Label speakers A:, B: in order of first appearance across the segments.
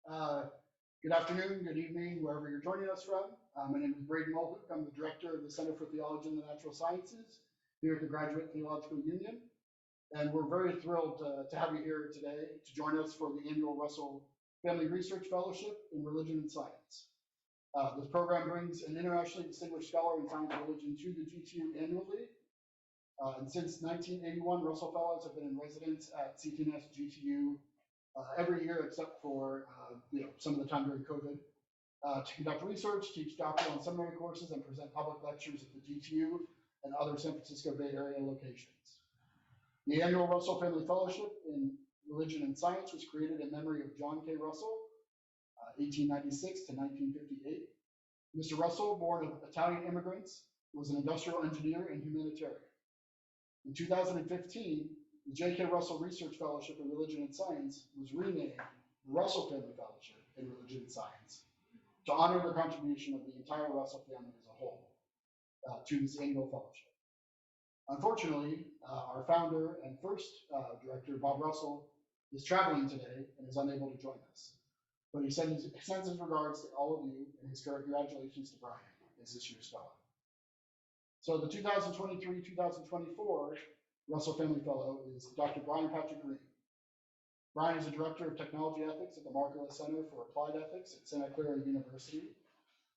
A: Good afternoon, good evening, wherever you're joining us from. My name is Braden Mulhook. I'm the director of the Center for Theology and the Natural Sciences here at the Graduate Theological Union. And we're very thrilled to have you here today to join us for the annual Russell Family Research Fellowship in Religion and Science. This program brings an internationally distinguished scholar in science and religion to the GTU annually. And since 1981, Russell Fellows have been in residence at CTNS GTU every year except for some of the time during COVID, to conduct research, teach doctoral and seminary courses, and present public lectures at the GTU and other San Francisco Bay Area locations. The annual Russell Family Fellowship in Religion and Science was created in memory of John K. Russell, 1896 to 1958. Mr. Russell, born of Italian immigrants, was an industrial engineer and humanitarian. In 2015, the J.K. Russell Research Fellowship in Religion and Science was renamed the Russell Family Fellowship in Religion and Science to honor the contribution of the entire Russell family as a whole to this annual fellowship. Unfortunately, our founder and first director, Bob Russell, is traveling today and is unable to join us. But he sends his regards to all of you and his congratulations to Brian as this year's fellow. So the 2023-2024 Russell Family Fellow is Dr. Brian Patrick Green. Brian is a director of technology ethics at the Markkula Center for Applied Ethics at Santa Clara University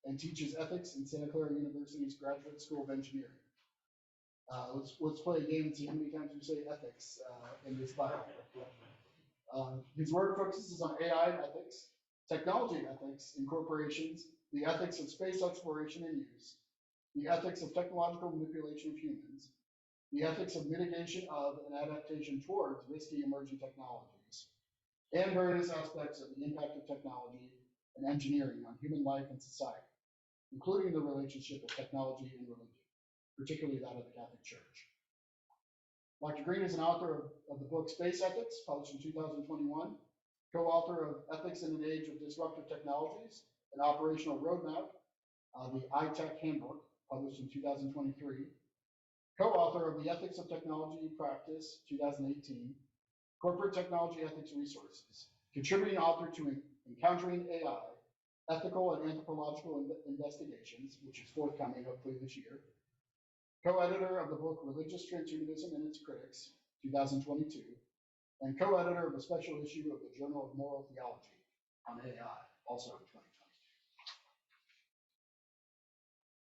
A: and teaches ethics in Santa Clara University's Graduate School of Engineering. Let's play a game and see how many times you say ethics in this bio. His work focuses on AI ethics, technology ethics in corporations, the ethics of space exploration and use, the ethics of technological manipulation of humans, the ethics of mitigation of and adaptation towards risky emerging technologies, and various aspects of the impact of technology and engineering on human life and society, including the relationship of technology and religion, particularly that of the Catholic Church. Dr. Green is an author of the book Space Ethics, published in 2021, co-author of Ethics in an Age of Disruptive Technologies, an operational roadmap, the ITEC Handbook, published in 2023, co-author of the Ethics of Technology Practice, 2018, Corporate Technology Ethics Resources, contributing author to Encountering AI, Ethical and Anthropological Investigations, which is forthcoming hopefully this year, co-editor of the book Religious Transhumanism and Its Critics, 2022, and co-editor of a special issue of the Journal of Moral Theology on AI, also in 2022.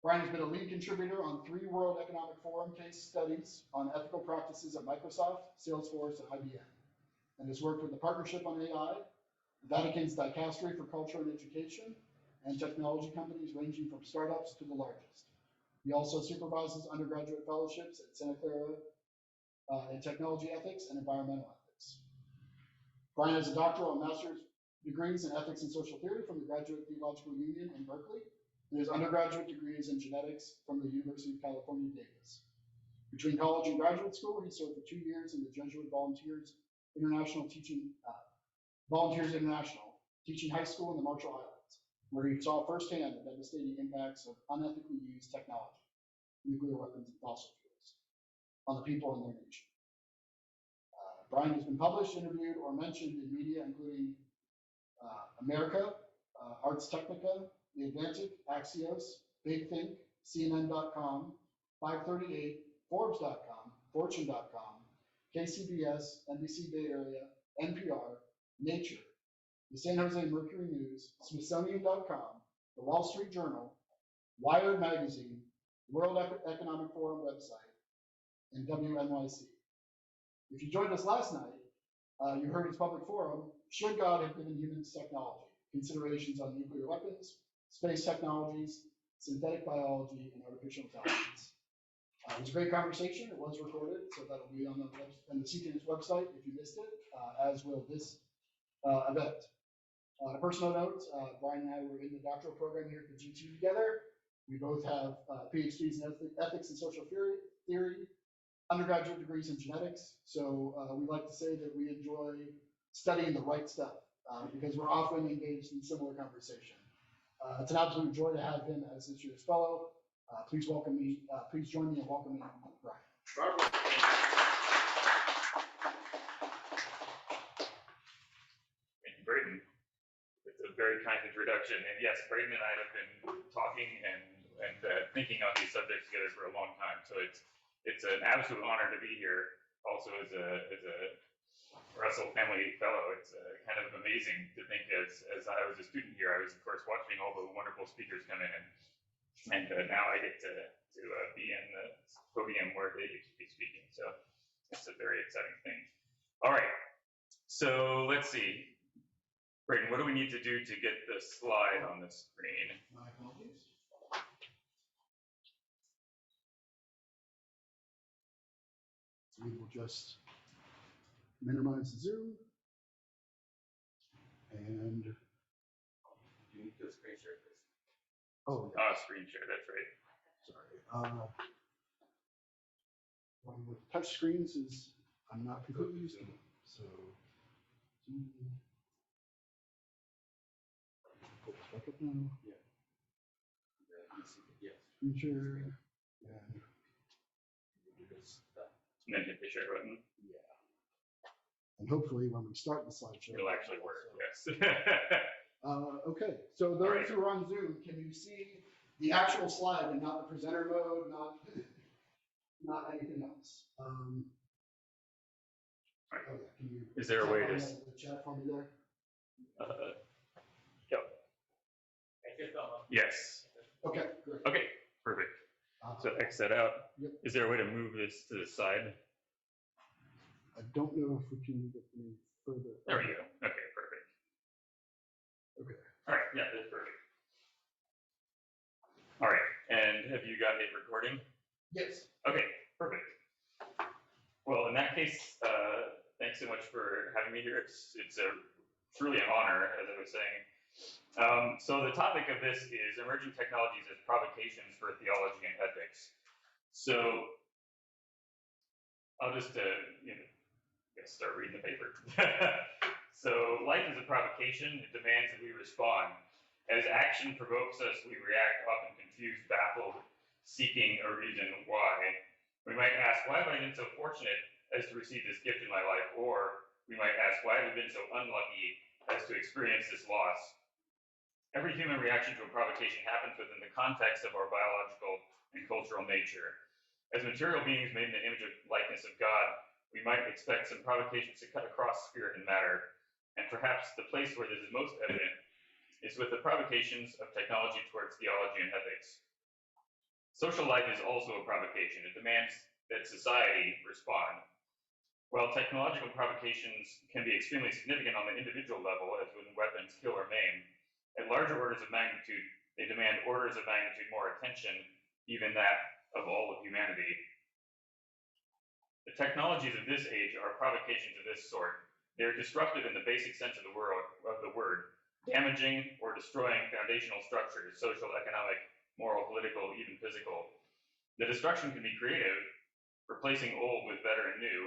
A: Brian has been a lead contributor on 3 World Economic Forum case studies on ethical practices at Microsoft, Salesforce, and IBM, and has worked with the Partnership on AI, the Vatican's Dicastery for Culture and Education, and technology companies ranging from startups to the largest. He also supervises undergraduate fellowships at Santa Clara in technology ethics and environmental ethics. Brian has a doctoral and master's degrees in ethics and social theory from the Graduate Theological Union in Berkeley, and his undergraduate degree is in genetics from the University of California, Davis. Between college and graduate school, he served for 2 years in the Jesuit Volunteers International, teaching high school in the Marshall Islands, where he saw firsthand the devastating impacts of unethically used technology, nuclear weapons, and fossil fuels on the people and their nation. Brian has been published, interviewed, or mentioned in media, including America, Ars Technica, The Atlantic, Axios, Big Think, CNN.com, 538, Forbes.com, Fortune.com, KCBS, NBC Bay Area, NPR, Nature, the San Jose Mercury News, Smithsonian.com, the Wall Street Journal, Wired Magazine, World Economic Forum website, and WNYC. If you joined us last night, you heard his public forum, Should God Have Given Humans Technology? Considerations on Nuclear Weapons, Space Technologies, Synthetic Biology, and Artificial Intelligence. It was a great conversation. It was recorded, so that'll be on the CTNS website if you missed it, as will this event. On a personal note, Brian and I were in the doctoral program here at the GTU together. We both have PhDs in ethics and social theory, undergraduate degrees in genetics. So we like to say that we enjoy studying the right stuff because we're often engaged in similar conversation. It's an absolute joy to have him as this year's fellow. Please welcome me. Please join me in welcoming Brian.
B: Thank you, Braden. introduction. And yes, Braden and I have been talking and thinking on these subjects together for a long time. So it's an absolute honor to be here. Also, as a Russell Family Fellow, it's kind of amazing to think as I was a student here, I was of course watching all the wonderful speakers come in, and now I get to be in the podium where they get to be speaking. So it's a very exciting thing. All right, so let's see. Braden, what do we need to do to get the slide on the screen?
A: My apologies. We will just minimize the zoom and.
B: Do you need to screen share this?
A: Oh, yeah.
B: Screen share, that's right.
A: Sorry. One with touch screens is I'm not completely used to them. So pull this back up now.
B: Yeah. Yes.
A: Screen share and
B: and then hit the share button.
A: Yeah. And hopefully when we start the slideshow,
B: it'll actually work.
A: So.
B: Yes.
A: Okay. So those who are on Zoom, can you see the actual slide and not the presenter mode, not anything else? Can you
B: is there a way to
A: the chat for me there?
B: Yep. Yes.
A: Okay, great.
B: Okay, perfect. So X that out.
A: Yep.
B: Is there a way to move this to the side?
A: I don't know if we can get any further.
B: There we go. Okay, perfect.
A: Okay.
B: All right, yeah, that's perfect. All right, and have you got it recording?
A: Yes.
B: Okay, perfect. Well, in that case, thanks so much for having me here. It's truly an honor, as I was saying. So the topic of this is emerging technologies as provocations for theology and ethics. So I'll just start reading the paper. So life is a provocation. It demands that we respond. As action provokes us, we react, often confused, baffled, seeking a reason why. We might ask, why have I been so fortunate as to receive this gift in my life? Or we might ask, why have I been so unlucky as to experience this loss? Every human reaction to a provocation happens within the context of our biological and cultural nature. As material beings made in the image and likeness of God, we might expect some provocations to cut across spirit and matter. And perhaps the place where this is most evident is with the provocations of technology towards theology and ethics. Social life is also a provocation. It demands that society respond. While technological provocations can be extremely significant on the individual level, as when weapons kill or maim, at larger orders of magnitude, they demand orders of magnitude more attention, even that of all of humanity. The technologies of this age are provocations of this sort. They are disruptive in the basic sense of the word, damaging or destroying foundational structures, social, economic, moral, political, even physical. The destruction can be creative, replacing old with better and new,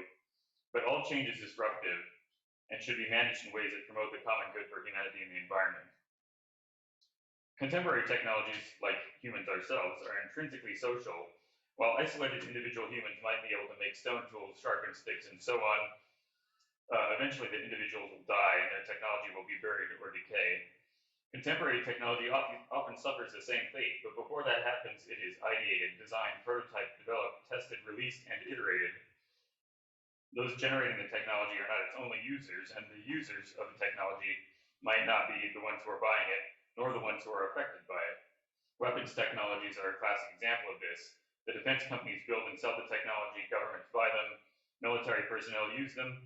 B: but all change is disruptive and should be managed in ways that promote the common good for humanity and the environment. Contemporary technologies, like humans ourselves, are intrinsically social. While isolated individual humans might be able to make stone tools, sharpen sticks, and so on, eventually the individuals will die and their technology will be buried or decay. Contemporary technology often suffers the same fate, but before that happens, it is ideated, designed, prototyped, developed, tested, released, and iterated. Those generating the technology are not its only users, and the users of the technology might not be the ones who are buying it, nor the ones who are affected by it. Weapons technologies are a classic example of this. The defense companies build and sell the technology, governments buy them, military personnel use them,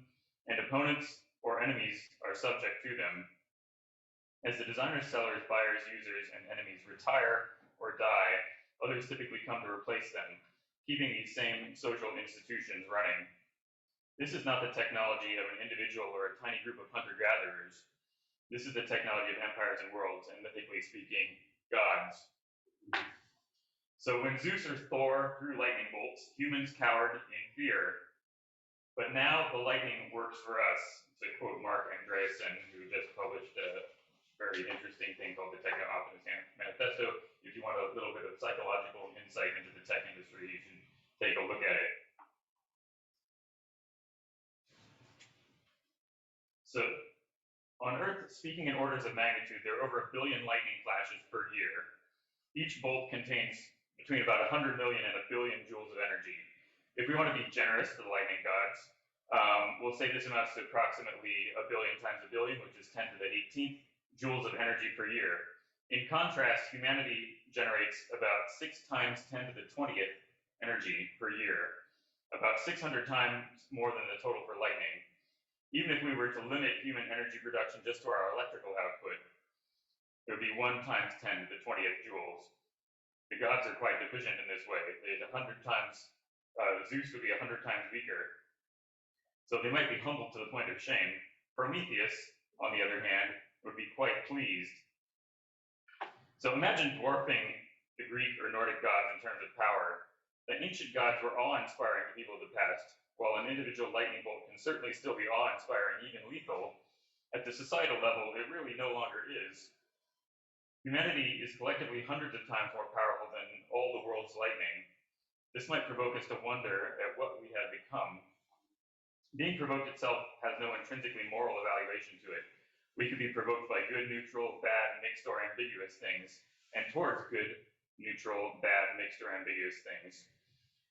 B: and opponents or enemies are subject to them. As the designers, sellers, buyers, users, and enemies retire or die, others typically come to replace them, keeping these same social institutions running. This is not the technology of an individual or a tiny group of hunter-gatherers. This is the technology of empires and worlds, and mythically speaking, gods. So when Zeus or Thor threw lightning bolts, humans cowered in fear. But now the lightning works for us, to quote Mark Andreessen, who just published a very interesting thing called the Techno-Optimist Manifesto. If you want a little bit of psychological insight into the tech industry, you should take a look at it. So, on Earth, speaking in orders of magnitude, there are over 1 billion lightning flashes per year. Each bolt contains between about 100 million and 1 billion joules of energy. If we want to be generous to the lightning gods, we'll say this amounts to approximately 1 billion times 1 billion, which is 10 to the 18th joules of energy per year. In contrast, humanity generates about 6 times 10 to the 20th energy per year, about 600 times more than the total for lightning. Even if we were to limit human energy production just to our electrical output, it would be 1 times 10 to the 20th joules. The gods are quite deficient in this way. They'd 100 times, Zeus would be 100 times weaker. So they might be humbled to the point of shame. Prometheus, on the other hand, would be quite pleased. So imagine dwarfing the Greek or Nordic gods in terms of power. The ancient gods were awe-inspiring to people of the past. While an individual lightning bolt can certainly still be awe-inspiring, even lethal, at the societal level, it really no longer is. Humanity is collectively hundreds of times more powerful than all the world's lightning. This might provoke us to wonder at what we have become. Being provoked itself has no intrinsically moral evaluation to it. We could be provoked by good, neutral, bad, mixed, or ambiguous things, and towards good, neutral, bad, mixed, or ambiguous things.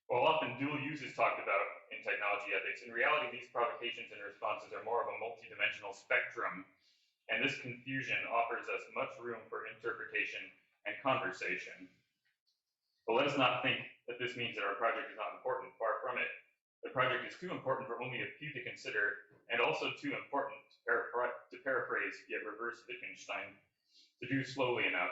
B: While often dual use is talked about in technology ethics, in reality these provocations and responses are more of a multidimensional spectrum, and this confusion offers us much room for interpretation and conversation. But let us not think that this means that our project is not important. Far from it. The project is too important for only a few to consider, and also too important, to paraphrase yet reverse Wittgenstein, to do slowly enough.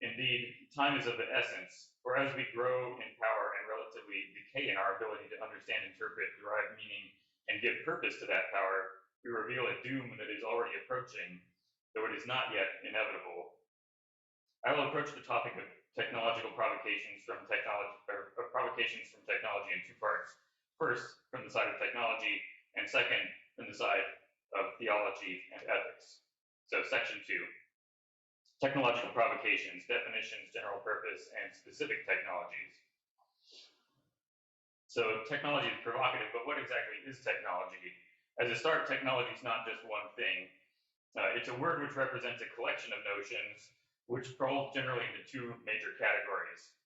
B: Indeed, time is of the essence, for as we grow in power and relatively decay in our ability to understand, interpret, derive meaning, and give purpose to that power, we reveal a doom that is already approaching, though it is not yet inevitable. I will approach the topic of technological provocations from technology in 2 parts. First, from the side of technology, and second, from the side of theology and ethics. So, section 2. Technological provocations, definitions, general purpose, and specific technologies. So technology is provocative, but what exactly is technology? As a start, technology is not just one thing. It's a word which represents a collection of notions which fall generally into 2 major categories.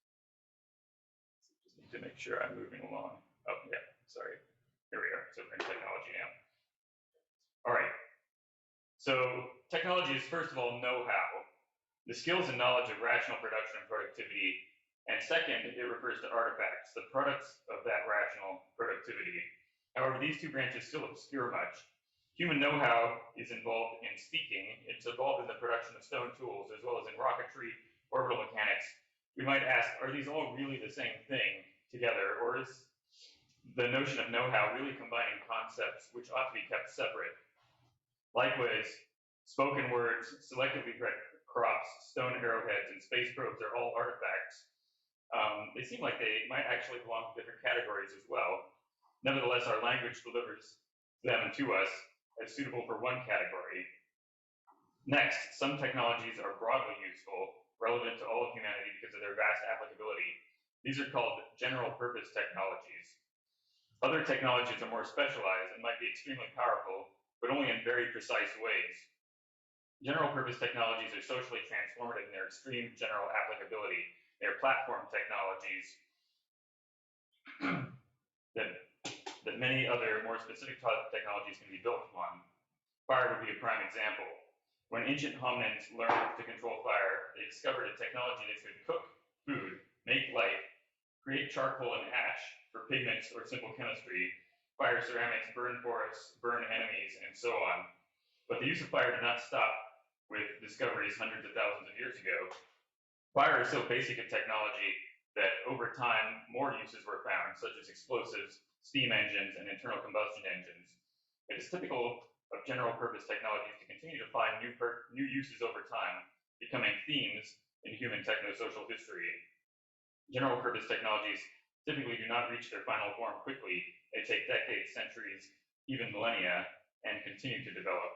B: Just need to make sure I'm moving along. Oh, yeah, sorry. Here we are. So we're in technology now. All right. So technology is, first of all, know-how. The skills and knowledge of rational production and productivity, and second, it refers to artifacts, the products of that rational productivity. However, these 2 branches still obscure much. Human know-how is involved in speaking. It's involved in the production of stone tools, as well as in rocketry, orbital mechanics. We might ask, are these all really the same thing together, or is the notion of know-how really combining concepts which ought to be kept separate? Likewise, spoken words, selectively bred crops, stone arrowheads, and space probes are all artifacts. They seem like they might actually belong to different categories as well. Nevertheless, our language delivers them to us as suitable for one category. Next, some technologies are broadly useful, relevant to all of humanity because of their vast applicability. These are called general purpose technologies. Other technologies are more specialized and might be extremely powerful, but only in very precise ways. General purpose technologies are socially transformative in their extreme general applicability. They are platform technologies that many other more specific technologies can be built upon. Fire would be a prime example. When ancient hominins learned to control fire, they discovered a technology that could cook food, make light, create charcoal and ash for pigments or simple chemistry, fire ceramics, burn forests, burn enemies, and so on. But the use of fire did not stop with discoveries hundreds of thousands of years ago. Fire is so basic a technology that over time more uses were found, such as explosives, steam engines, and internal combustion engines. It is typical of general purpose technologies to continue to find new uses over time, becoming themes in human technosocial history. General purpose technologies typically do not reach their final form quickly. They take decades, centuries, even millennia, and continue to develop.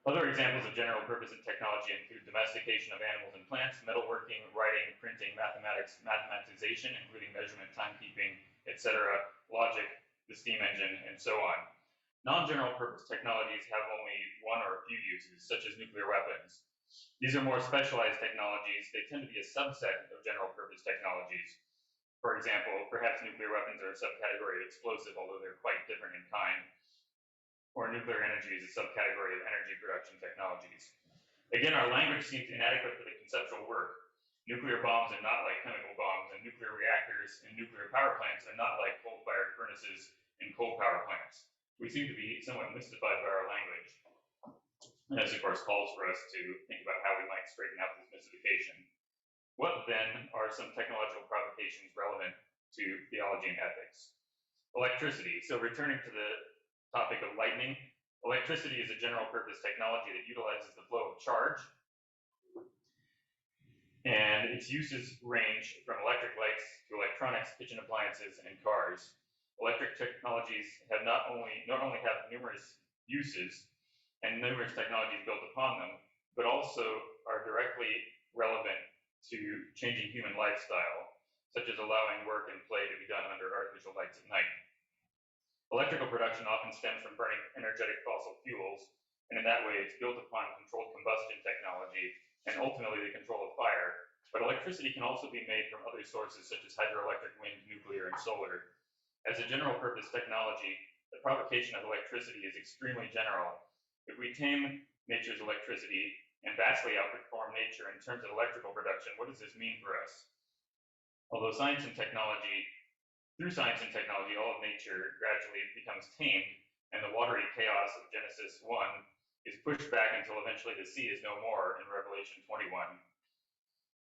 B: Other examples of general purpose in technology include domestication of animals and plants, metalworking, writing, printing, mathematics, mathematization, including measurement, timekeeping, etc., logic, the steam engine, and so on. Non-general purpose technologies have only one or a few uses, such as nuclear weapons. These are more specialized technologies. They tend to be a subset of general purpose technologies. For example, perhaps nuclear weapons are a subcategory of explosive, although they're quite different in kind. Or nuclear energy is a subcategory of energy production technologies. Again, our language seems inadequate for the conceptual work. Nuclear bombs are not like chemical bombs, and nuclear reactors and nuclear power plants are not like coal-fired furnaces and coal power plants. We seem to be somewhat mystified by our language. And this, of course, calls for us to think about how we might straighten out this mystification. What, then, are some technological provocations relevant to theology and ethics? Electricity. So returning to the topic of lightning, electricity is a general purpose technology that utilizes the flow of charge, and its uses range from electric lights to electronics, kitchen appliances, and cars. Electric technologies have not only have numerous uses and numerous technologies built upon them, but also are directly relevant to changing human lifestyle, such as allowing work and play to be done under artificial lights at night. Electrical production often stems from burning energetic fossil fuels, and in that way it's built upon controlled combustion technology and ultimately the control of fire. But electricity can also be made from other sources such as hydroelectric, wind, nuclear, and solar. As a general purpose technology, the provocation of electricity is extremely general. If we tame nature's electricity and vastly outperform nature in terms of electrical production, what does this mean for us? Although through science and technology, all of nature gradually becomes tamed, and the watery chaos of Genesis 1 is pushed back until eventually the sea is no more in Revelation 21.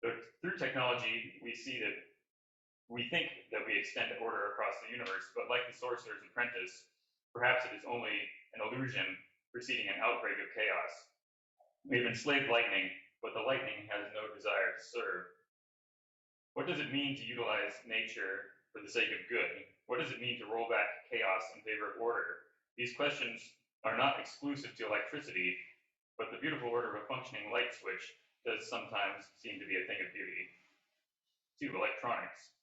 B: But through technology, we think that we extend order across the universe, but like the sorcerer's apprentice, perhaps it is only an illusion preceding an outbreak of chaos. We have enslaved lightning, but the lightning has no desire to serve. What does it mean to utilize nature for the sake of good? What does it mean to roll back chaos in favor of order? These questions are not exclusive to electricity, but the beautiful order of a functioning light switch does sometimes seem to be a thing of beauty. 2. Electronics.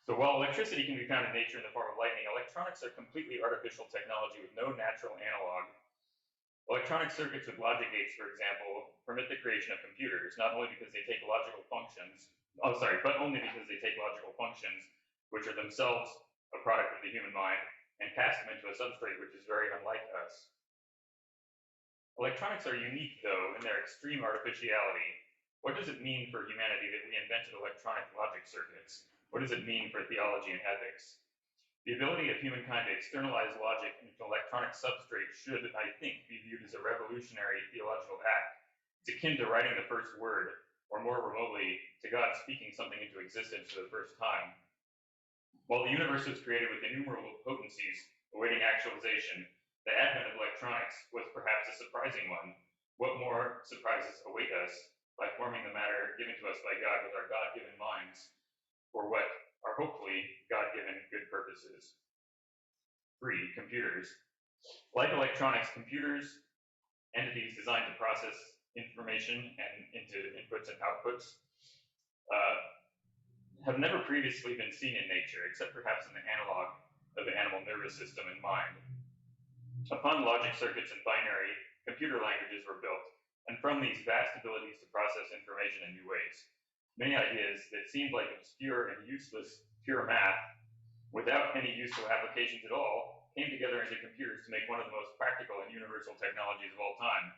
B: So while electricity can be found in nature in the form of lightning, electronics are completely artificial technology with no natural analog. Electronic circuits with logic gates, for example, permit the creation of computers, not only because they take logical functions, but only because they take logical functions, which are themselves a product of the human mind, and cast them into a substrate which is very unlike us. Electronics are unique, though, in their extreme artificiality. What does it mean for humanity that we invented electronic logic circuits? What does it mean for theology and ethics? The ability of humankind to externalize logic into electronic substrate should, I think, be viewed as a revolutionary theological act. It's akin to writing the first word, or more remotely, to God speaking something into existence for the first time. While the universe was created with innumerable potencies awaiting actualization, the advent of electronics was perhaps a surprising one. What more surprises await us by forming the matter given to us by God with our God-given minds for what are hopefully God-given good purposes? 3. Computers. Like electronics, computers, entities designed to process information and into inputs and outputs, have never previously been seen in nature, except perhaps in the analog of the animal nervous system and mind. Upon logic circuits and binary, computer languages were built, and from these vast abilities to process information in new ways, many ideas that seemed like obscure and useless pure math, without any useful applications at all, came together into computers to make one of the most practical and universal technologies of all time.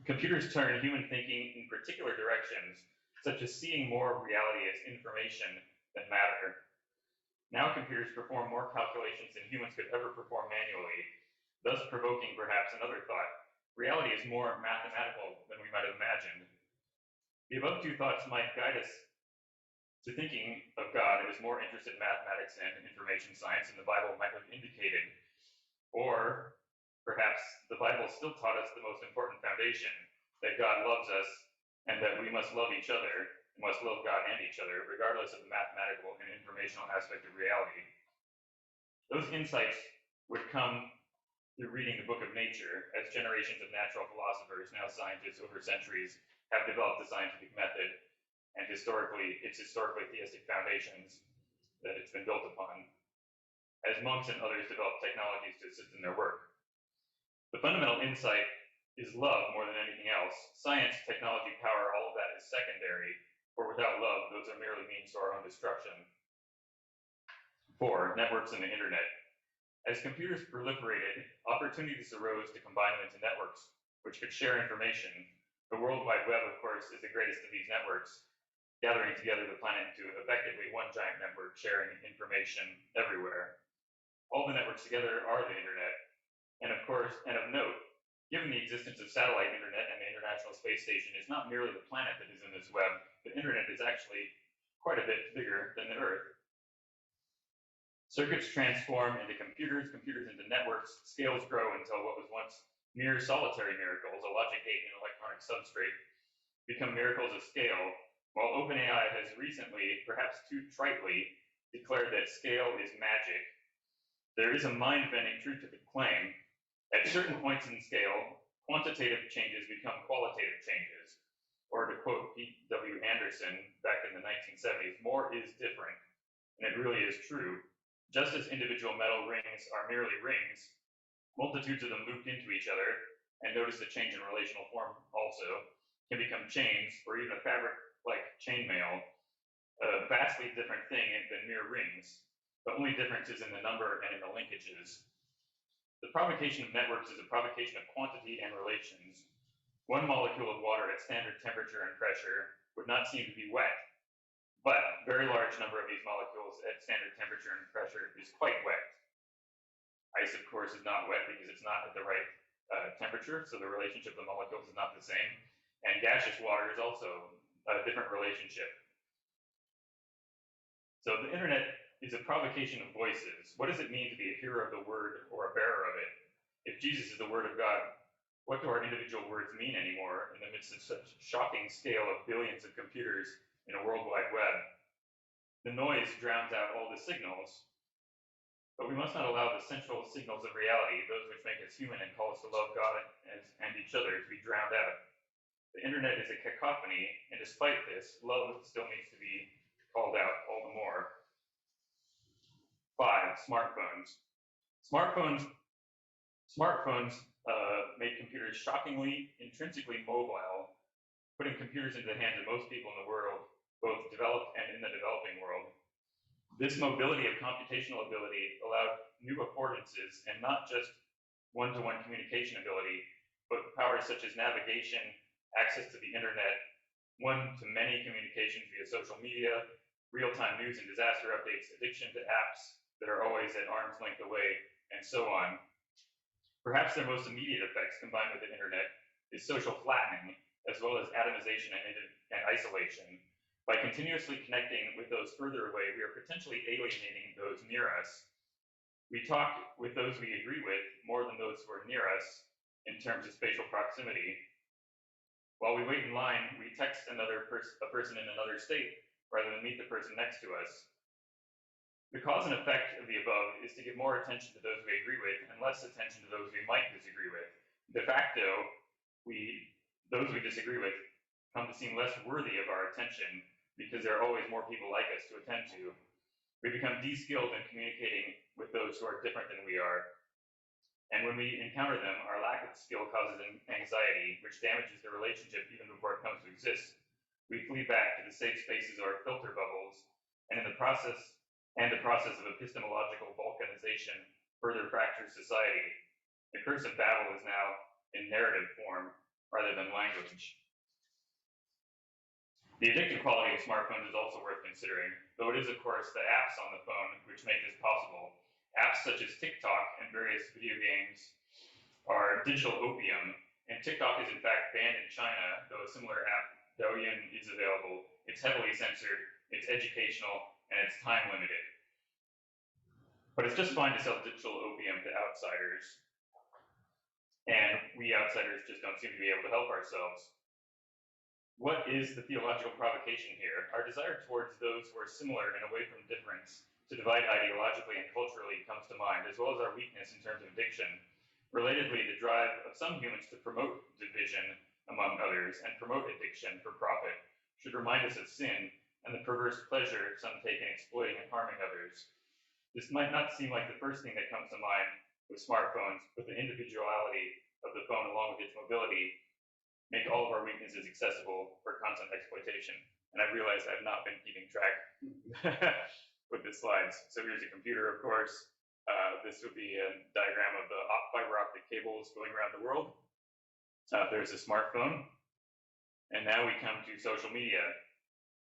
B: Computers turn human thinking in particular directions, such as seeing more of reality as information than matter. Now computers perform more calculations than humans could ever perform manually, thus provoking perhaps another thought. Reality is more mathematical than we might have imagined. The above two thoughts might guide us to thinking of God as more interested in mathematics and information science than the Bible might have indicated. Or perhaps the Bible still taught us the most important foundation, that God loves us and that we must love each other, must love God and each other, regardless of the mathematical and informational aspect of reality. Those insights would come through reading the book of nature, as generations of natural philosophers, now scientists over centuries, have developed the scientific method and its historically theistic foundations that it's been built upon. as monks and others develop technologies to assist in their work. The fundamental insight is love more than anything else. Science, technology, power, all of that is secondary, for without love, those are merely means to our own destruction. 4. Networks and the internet. As computers proliferated, opportunities arose to combine them into networks, which could share information. The World Wide Web, of course, is the greatest of these networks, gathering together the planet into effectively one giant network, sharing information everywhere. All the networks together are the internet. And of course, and of note, given the existence of satellite internet and the International Space Station, it's not merely the planet that is in this web. The internet is actually quite a bit bigger than the Earth. Circuits transform into computers, computers into networks, scales grow until what was once mere solitary miracles, a logic gate and electronic substrate, become miracles of scale, while OpenAI has recently, perhaps too tritely, declared that scale is magic. There is a mind-bending truth to the claim. At certain points in scale, quantitative changes become qualitative changes. Or to quote P.W. Anderson back in the 1970s, more is different. And it really is true. Just as individual metal rings are merely rings, multitudes of them looped into each other, and notice the change in relational form also, can become chains, or even a fabric like chainmail, a vastly different thing than mere rings. The only difference is in the number and in the linkages. The provocation of networks is a provocation of quantity and relations. One molecule of water at standard temperature and pressure would not seem to be wet, but a very large number of these molecules at standard temperature and pressure is quite wet. Ice, of course, is not wet because it's not at the right temperature, so the relationship of the molecules is not the same. And gaseous water is also a different relationship. So the internet is a provocation of voices. What does it mean to be a hearer of the word or a bearer of it? If Jesus is the word of God, what do our individual words mean anymore in the midst of such shocking scale of billions of computers in a World Wide Web? The noise drowns out all the signals, but we must not allow the central signals of reality, those which make us human and call us to love God and each other, to be drowned out. The internet is a cacophony, and despite this, love still needs to be called out all the more. 5. Smartphones. Smartphones made computers shockingly, intrinsically mobile, putting computers into the hands of most people in the world, both developed and in the developing world. This mobility of computational ability allowed new affordances, and not just one-to-one communication ability, but powers such as navigation, access to the internet, one-to-many communications via social media, real-time news and disaster updates, addiction to apps that are always at arm's length away, and so on. Perhaps their most immediate effects, combined with the internet, is social flattening, as well as atomization and isolation. By continuously connecting with those further away, we are potentially alienating those near us. We talk with those we agree with more than those who are near us in terms of spatial proximity. While we wait in line, we text a person in another state rather than meet the person next to us. The cause and effect of the above is to give more attention to those we agree with and less attention to those we might disagree with. De facto, those we disagree with come to seem less worthy of our attention because there are always more people like us to attend to. We become de-skilled in communicating with those who are different than we are. And when we encounter them, our lack of skill causes anxiety, which damages the relationship even before it comes to exist. We flee back to the safe spaces of our filter bubbles, and the process of epistemological balkanization further fractures society. The curse of Babel is now in narrative form rather than language. The addictive quality of smartphones is also worth considering, though it is, of course, the apps on the phone which make this possible. Apps such as TikTok and various video games are digital opium, and TikTok is in fact banned in China, though a similar app, Douyin, is available. It's heavily censored, it's educational, and it's time limited. But it's just fine to sell digital opium to outsiders, and we outsiders just don't seem to be able to help ourselves. What is the theological provocation here? Our desire towards those who are similar and away from difference, to divide ideologically and culturally, comes to mind, as well as our weakness in terms of addiction. Relatedly, the drive of some humans to promote division among others and promote addiction for profit should remind us of sin and the perverse pleasure some take in exploiting and harming others. This might not seem like the first thing that comes to mind with smartphones, but the individuality of the phone along with its mobility make all of our weaknesses accessible for content exploitation. And I realize I've not been keeping track with the slides. So here's a computer, of course. This would be a diagram of the fiber optic cables going around the world. There's a smartphone. And now we come to social media.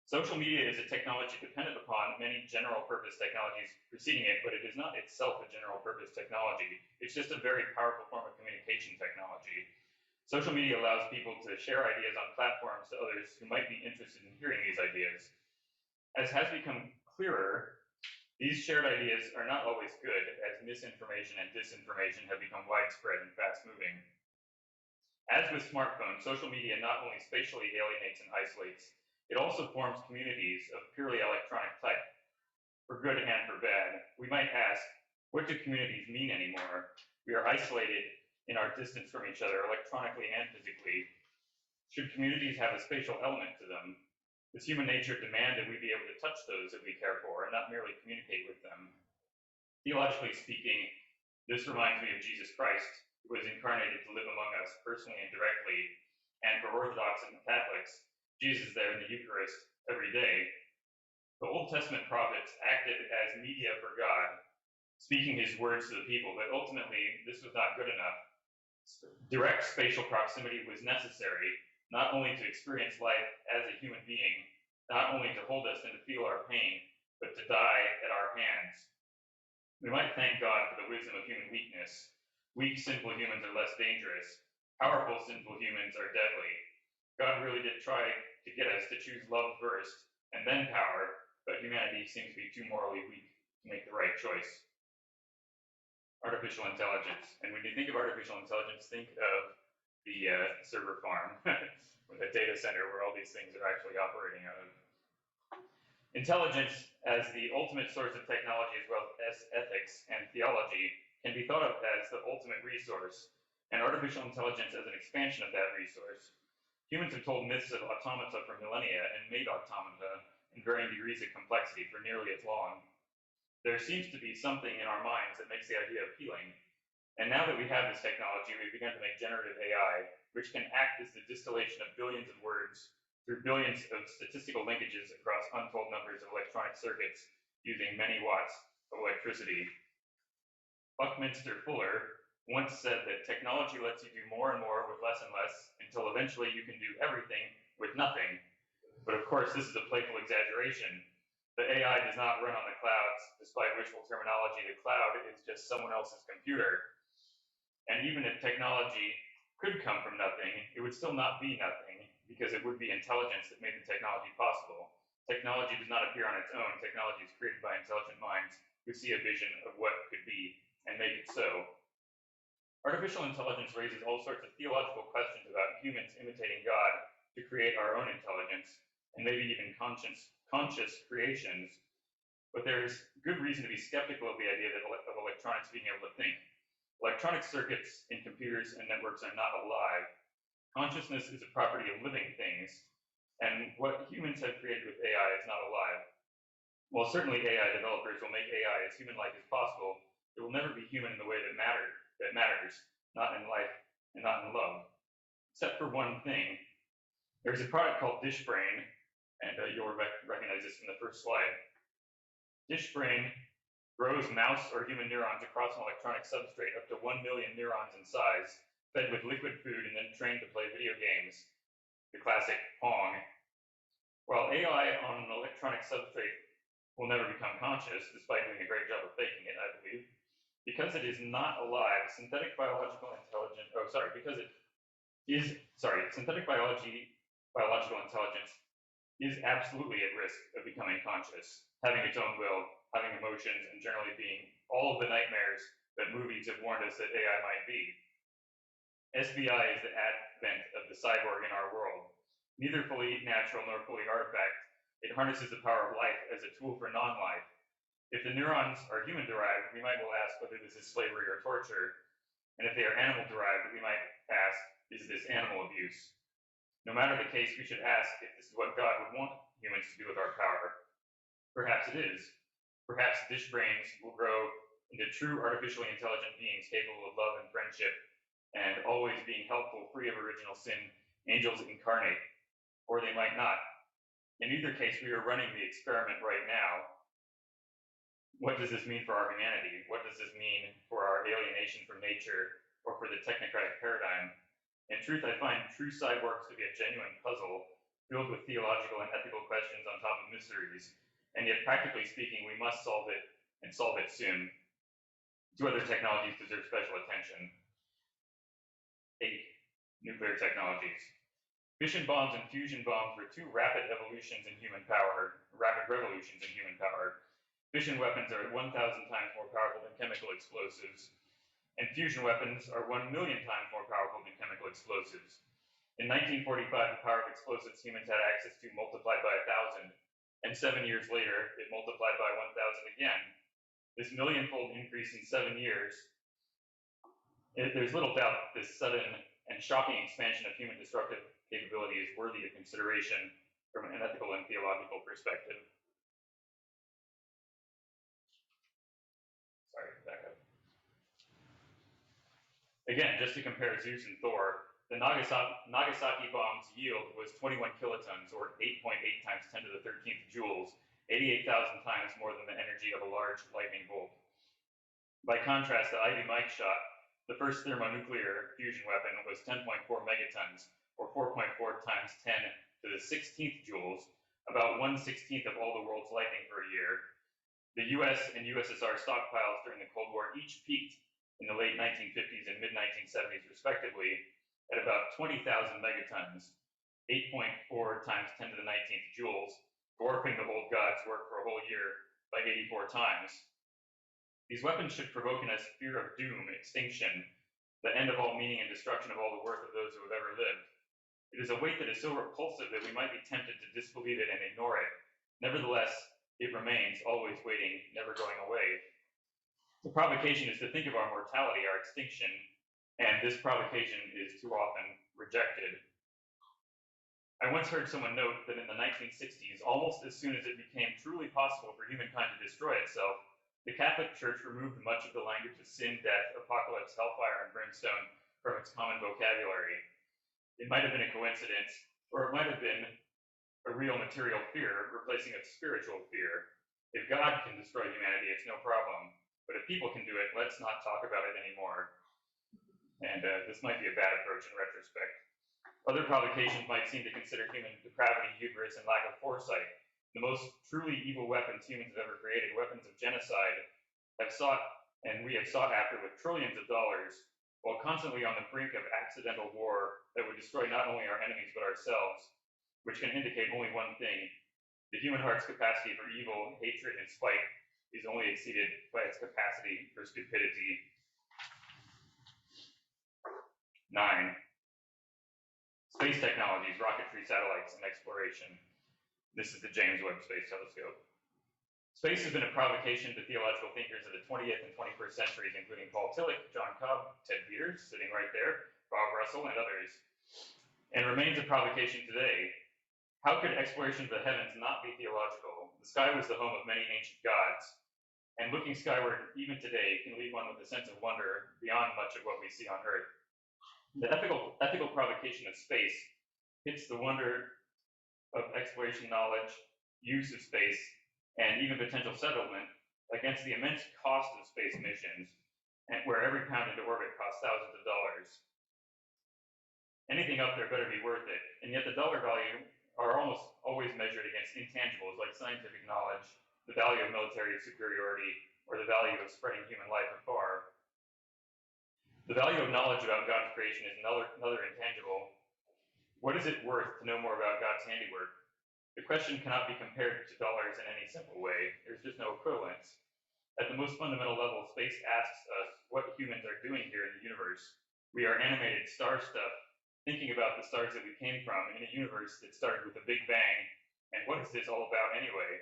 B: Social media is a technology dependent upon many general purpose technologies preceding it, but it is not itself a general purpose technology. It's just a very powerful form of communication technology. Social media allows people to share ideas on platforms to others who might be interested in hearing these ideas. As has become clearer, these shared ideas are not always good, as misinformation and disinformation have become widespread and fast-moving. As with smartphones, social media not only spatially alienates and isolates, it also forms communities of purely electronic type, for good and for bad. We might ask, what do communities mean anymore? We are isolated in our distance from each other, electronically and physically. Should communities have a spatial element to them? Does human nature demand that we be able to touch those that we care for and not merely communicate with them? Theologically speaking, this reminds me of Jesus Christ, who was incarnated to live among us personally and directly, and for Orthodox and Catholics, Jesus is there in the Eucharist every day. The Old Testament prophets acted as media for God, speaking his words to the people, but ultimately this was not good enough. Direct spatial proximity was necessary, not only to experience life as a human being, not only to hold us and to feel our pain, but to die at our hands. We might thank God for the wisdom of human weakness. Weak, sinful humans are less dangerous. Powerful, sinful humans are deadly. God really did try to get us to choose love first and then power, but humanity seems to be too morally weak to make the right choice. Artificial intelligence. And when you think of artificial intelligence, think of the server farm with a data center where all these things are actually operating out of. Intelligence as the ultimate source of technology as well as ethics and theology can be thought of as the ultimate resource, and artificial intelligence as an expansion of that resource. Humans have told myths of automata for millennia and made automata in varying degrees of complexity for nearly as long. There seems to be something in our minds that makes the idea appealing. And now that we have this technology, we've begun to make generative AI, which can act as the distillation of billions of words through billions of statistical linkages across untold numbers of electronic circuits using many watts of electricity. Buckminster Fuller once said that technology lets you do more and more with less and less until eventually you can do everything with nothing. But of course, this is a playful exaggeration. The AI does not run on the clouds. Despite wishful terminology, the cloud is just someone else's computer. And even if technology could come from nothing, it would still not be nothing, because it would be intelligence that made the technology possible. Technology does not appear on its own. Technology is created by intelligent minds who see a vision of what could be and make it so. Artificial intelligence raises all sorts of theological questions about humans imitating God to create our own intelligence, and maybe even conscious creations. But there is good reason to be skeptical of the idea of electronics being able to think. Electronic circuits in computers and networks are not alive. Consciousness is a property of living things, and what humans have created with AI is not alive. While certainly AI developers will make AI as human-like as possible, it will never be human in the way that matters, not in life and not in love. Except for one thing. There's a product called DishBrain, and you'll recognize this from the first slide. DishBrain grows mouse or human neurons across an electronic substrate up to 1 million neurons in size, fed with liquid food and then trained to play video games, the classic Pong. While AI on an electronic substrate will never become conscious, despite doing a great job of faking it, I believe, because it is not alive, synthetic biological intelligence is absolutely at risk of becoming conscious, having its own will, having emotions, and generally being all of the nightmares that movies have warned us that AI might be. SBI is the advent of the cyborg in our world. Neither fully natural nor fully artifact, it harnesses the power of life as a tool for non-life. If the neurons are human-derived, we might well ask whether this is slavery or torture. And if they are animal-derived, we might ask, is this animal abuse? No matter the case, we should ask if this is what God would want humans to do with our power. Perhaps it is. Perhaps dish brains will grow into true artificially intelligent beings capable of love and friendship, and always being helpful, free of original sin, angels incarnate, or they might not. In either case, we are running the experiment right now. What does this mean for our humanity? What does this mean for our alienation from nature or for the technocratic paradigm? In truth, I find true cyborgs to be a genuine puzzle filled with theological and ethical questions on top of mysteries, and yet practically speaking, we must solve it and solve it soon. Two other technologies deserve special attention. 8. Nuclear technologies. Fission bombs and fusion bombs were two rapid revolutions in human power. Fission weapons are 1,000 times more powerful than chemical explosives, and fusion weapons are 1 million times more powerful than chemical explosives. In 1945, the power of explosives humans had access to multiplied by 1,000, and 7 years later, it multiplied by 1,000 again. This millionfold increase in 7 years, there's little doubt that this sudden and shocking expansion of human destructive capability is worthy of consideration from an ethical and theological perspective. Sorry, back up. Again, just to compare Zeus and Thor, the Nagasaki bomb's yield was 21 kilotons, or 8.8 times 10 to the 13th joules, 88,000 times more than the energy of a large lightning bolt. By contrast, the Ivy Mike shot, the first thermonuclear fusion weapon, was 10.4 megatons, or 4.4 times 10 to the 16th joules, about 1/16 of all the world's lightning per year. The US and USSR stockpiles during the Cold War each peaked in the late 1950s and mid-1970s, respectively, at about 20,000 megatons, 8.4 times 10 to the 19th joules, dwarfing the old gods' work for a whole year by 84 times. These weapons should provoke in us fear of doom, extinction, the end of all meaning and destruction of all the worth of those who have ever lived. It is a weight that is so repulsive that we might be tempted to disbelieve it and ignore it. Nevertheless, it remains, always waiting, never going away. The provocation is to think of our mortality, our extinction, and this provocation is too often rejected. I once heard someone note that in the 1960s, almost as soon as it became truly possible for humankind to destroy itself, the Catholic Church removed much of the language of sin, death, apocalypse, hellfire, and brimstone from its common vocabulary. It might have been a coincidence, or it might have been a real material fear replacing a spiritual fear. If God can destroy humanity, it's no problem. But if people can do it, let's not talk about it anymore. And this might be a bad approach in retrospect. Other provocations might seem to consider human depravity, hubris, and lack of foresight. The most truly evil weapons humans have ever created, weapons of genocide, we have sought after with trillions of dollars, while constantly on the brink of accidental war that would destroy not only our enemies but ourselves, which can indicate only one thing: the human heart's capacity for evil, hatred, and spite is only exceeded by its capacity for stupidity. 9. Space technologies, rocketry, satellites, and exploration. This is the James Webb Space Telescope. Space has been a provocation to theological thinkers of the 20th and 21st centuries, including Paul Tillich, John Cobb, Ted Peters, sitting right there, Bob Russell, and others, and remains a provocation today. How could exploration of the heavens not be theological? The sky was the home of many ancient gods, and looking skyward even today can leave one with a sense of wonder beyond much of what we see on Earth. The ethical provocation of space hits the wonder of exploration knowledge, use of space, and even potential settlement against the immense cost of space missions, and where every pound into orbit costs thousands of dollars. Anything up there better be worth it, and yet the dollar value are almost always measured against intangibles like scientific knowledge, the value of military superiority, or the value of spreading human life afar. The value of knowledge about God's creation is another intangible. What is it worth to know more about God's handiwork? The question cannot be compared to dollars in any simple way. There's just no equivalence. At the most fundamental level, space asks us what humans are doing here in the universe. We are animated star stuff, thinking about the stars that we came from in a universe that started with a big bang. And what is this all about anyway?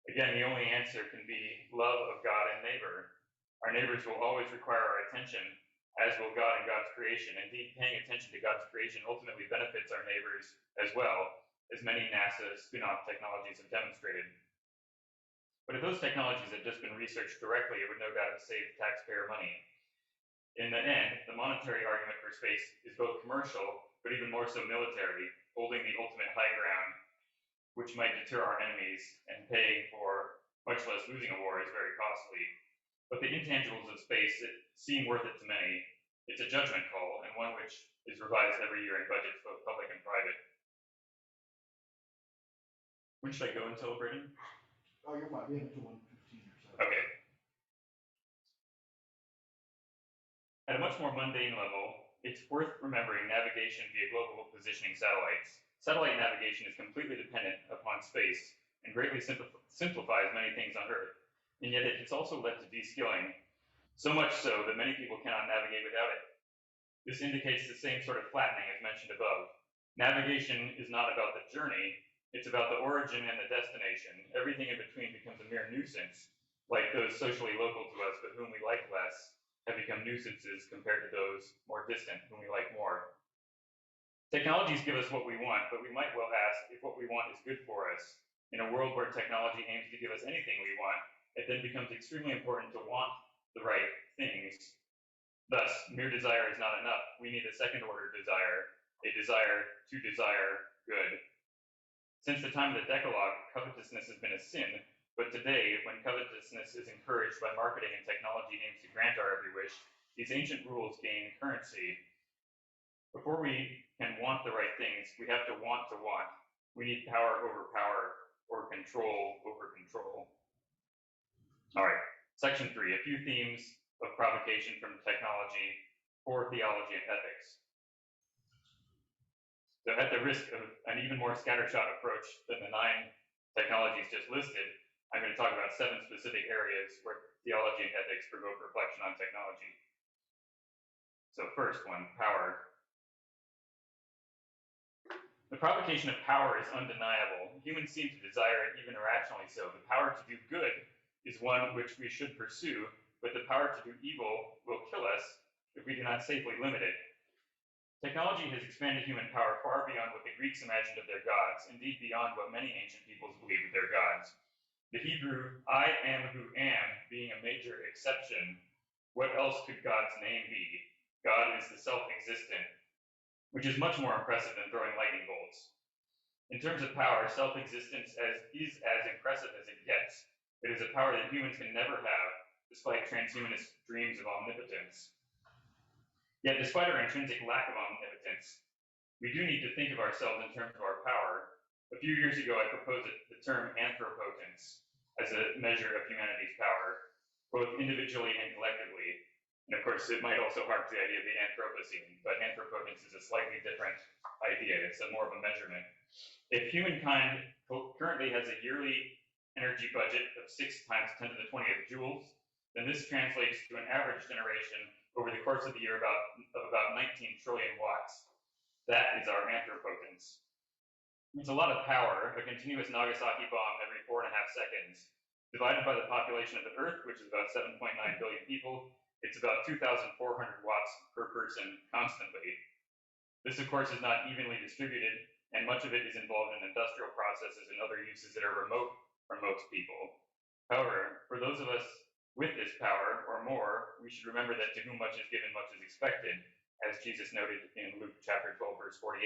B: Again, the only answer can be love of God and neighbor. Our neighbors will always require our attention, as will God and God's creation. Indeed, paying attention to God's creation ultimately benefits our neighbors as well, as many NASA spin-off technologies have demonstrated. But if those technologies had just been researched directly, it would no doubt have saved taxpayer money. In the end, the monetary argument for space is both commercial, but even more so military, holding the ultimate high ground, which might deter our enemies, and paying for much less losing a war is very costly. But the intangibles of space seem worth it to many. It's a judgment call, and one which is revised every year in budgets, both public and private. When should I go until, Britain?
A: Oh, you're fine. We have to 1:15 or so.
B: Okay. At a much more mundane level, it's worth remembering navigation via global positioning satellites. Satellite navigation is completely dependent upon space and greatly simplifies many things on Earth, and yet it's also led to de-skilling, so much so that many people cannot navigate without it. This indicates the same sort of flattening as mentioned above. Navigation is not about the journey, it's about the origin and the destination. Everything in between becomes a mere nuisance, like those socially local to us but whom we like less have become nuisances compared to those more distant whom we like more. Technologies give us what we want, but we might well ask if what we want is good for us. In a world where technology aims to give us anything we want, it then becomes extremely important to want the right things. Thus, mere desire is not enough. We need a second-order desire, a desire to desire good. Since the time of the Decalogue, covetousness has been a sin, but today, when covetousness is encouraged by marketing and technology aims to grant our every wish, these ancient rules gain currency. Before we can want the right things, we have to want to want. We need power over power, or control over control. All right, section 3, a few themes of provocation from technology for theology and ethics. So at the risk of an even more scattershot approach than the 9 technologies just listed, I'm going to talk about 7 specific areas where theology and ethics provoke reflection on technology. So first one, power. The provocation of power is undeniable. Humans seem to desire it, even irrationally so. The power to do good is one which we should pursue, but the power to do evil will kill us if we do not safely limit it. Technology has expanded human power far beyond what the Greeks imagined of their gods, indeed beyond what many ancient peoples believed of their gods. The Hebrew "I am who am" being a major exception, what else could God's name be? God is the self-existent, which is much more impressive than throwing lightning bolts. In terms of power, self-existence is as impressive as it gets. It is a power that humans can never have, despite transhumanist dreams of omnipotence. Yet, despite our intrinsic lack of omnipotence, we do need to think of ourselves in terms of our power. A few years ago, I proposed the term anthropotence as a measure of humanity's power, both individually and collectively. And of course, it might also hark to the idea of the Anthropocene, but anthropotence is a slightly different idea. It's more of a measurement. If humankind currently has a yearly energy budget of 6 times 10 to the 20th joules, then this translates to an average generation over the course of the year of about 19 trillion watts. That is our anthropotence. It's a lot of power, a continuous Nagasaki bomb every 4.5 seconds. Divided by the population of the Earth, which is about 7.9 billion people, it's about 2,400 watts per person constantly. This, of course, is not evenly distributed, and much of it is involved in industrial processes and other uses that are remote from most people. However, for those of us with this power, or more, we should remember that to whom much is given, much is expected, as Jesus noted in Luke chapter 12, verse 48.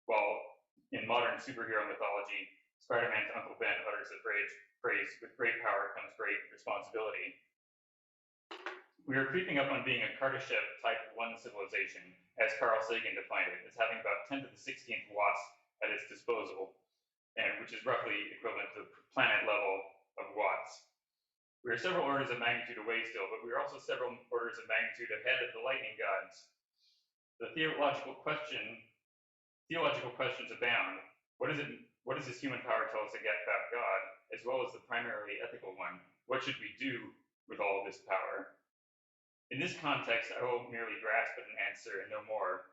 B: While in modern superhero mythology, Spider-Man's Uncle Ben utters the phrase, "With great power comes great responsibility." We are creeping up on being a Kardashev type 1 civilization, as Carl Sagan defined it, as having about 10 to the 16th watts at its disposal, and which is roughly equivalent to the planet level of watts. We are several orders of magnitude away still, but we are also several orders of magnitude ahead of the lightning gods. The theological questions abound. What does this human power tell us about God, as well as the primarily ethical one? What should we do with all of this power? In this context, I will merely grasp at an answer and no more.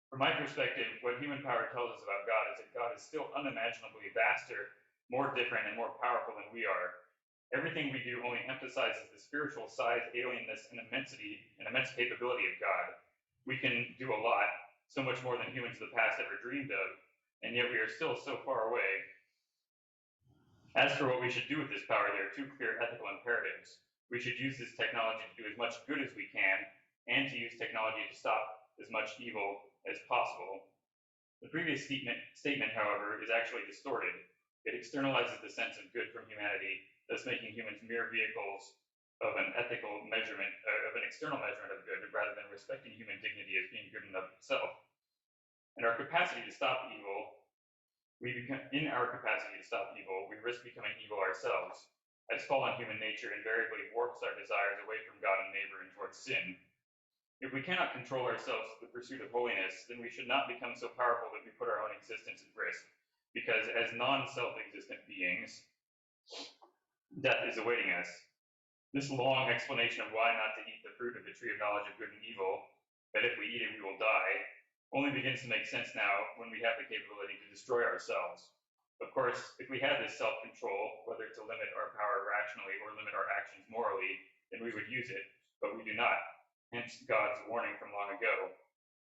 B: From my perspective, what human power tells us about God is that God is still unimaginably vaster, more different, and more powerful than we are. Everything we do only emphasizes the spiritual size, alienness, and immense capability of God. We can do a lot, so much more than humans of the past ever dreamed of, and yet we are still so far away. As for what we should do with this power, there are two clear ethical imperatives. We should use this technology to do as much good as we can, and to use technology to stop as much evil as possible. The previous statement, however, is actually distorted. It externalizes the sense of good from humanity, thus making humans mere vehicles of an ethical measurement, of an external measurement of good, rather than respecting human dignity as being good enough itself. In our capacity to stop evil, we risk becoming evil ourselves, as fallen human nature invariably warps our desires away from God and neighbor and towards sin. If we cannot control ourselves to the pursuit of holiness, then we should not become so powerful that we put our own existence at risk, because as non-self-existent beings, death is awaiting us. This long explanation of why not to eat the fruit of the tree of knowledge of good and evil, that if we eat it we will die, only begins to make sense now when we have the capability to destroy ourselves. Of course, if we had this self-control, whether to limit our power rationally or limit our actions morally, then we would use it, but we do not, hence God's warning from long ago.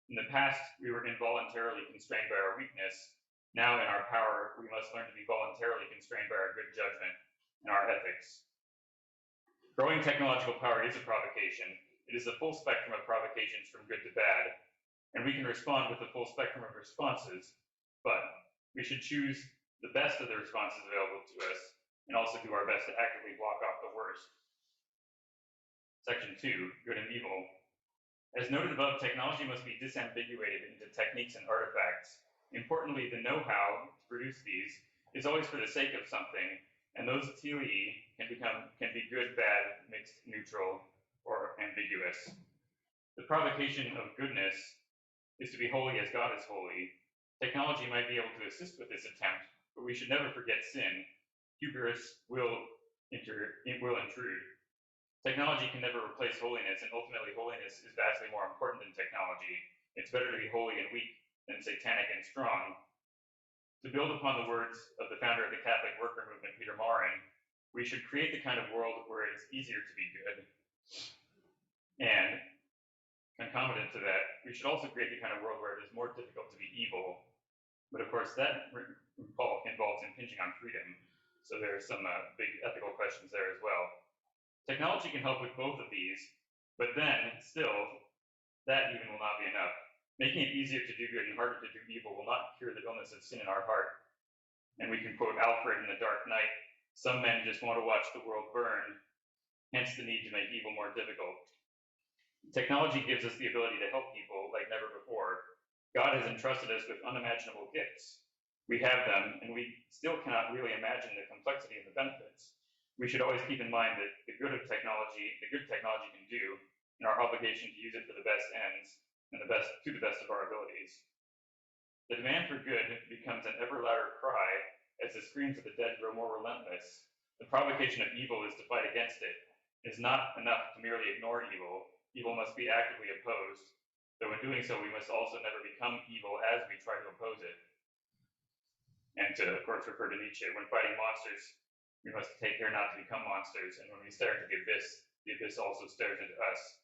B: In the past, we were involuntarily constrained by our weakness. Now in our power, we must learn to be voluntarily constrained by our good judgment and our ethics. Growing technological power is a provocation. It is the full spectrum of provocations from good to bad, and we can respond with the full spectrum of responses, but we should choose the best of the responses available to us and also do our best to actively block off the worst. Section 2, good and evil. As noted above, technology must be disambiguated into techniques and artifacts. Importantly, the know-how to produce these is always for the sake of something, and those theory can be good, bad, mixed, neutral, or ambiguous. The provocation of goodness is to be holy as God is holy. Technology might be able to assist with this attempt, but we should never forget sin. Hubris will intrude. Technology can never replace holiness, and ultimately holiness is vastly more important than technology. It's better to be holy and weak than satanic and strong. To build upon the words of the founder of the Catholic worker movement, Peter Maurin, we should create the kind of world where it is easier to be good. And concomitant to that, we should also create the kind of world where it is more difficult to be evil. But of course, that involves impinging on freedom. So there are some big ethical questions there as well. Technology can help with both of these, but then still, that even will not be enough. Making it easier to do good and harder to do evil will not cure the illness of sin in our heart. And we can quote Alfred in The Dark Knight, "Some men just want to watch the world burn, hence the need to make evil more difficult." Technology gives us the ability to help people like never before. God has entrusted us with unimaginable gifts. We have them, and we still cannot really imagine the complexity and the benefits. We should always keep in mind that the good technology can do, and our obligation to use it for the best ends, and to the best of our abilities. The demand for good becomes an ever louder cry as the screams of the dead grow more relentless. The provocation of evil is to fight against it. It is not enough to merely ignore evil. Evil must be actively opposed, though in doing so we must also never become evil as we try to oppose it. And to, of course, refer to Nietzsche, when fighting monsters, we must take care not to become monsters, and when we stare into the abyss also stares into us.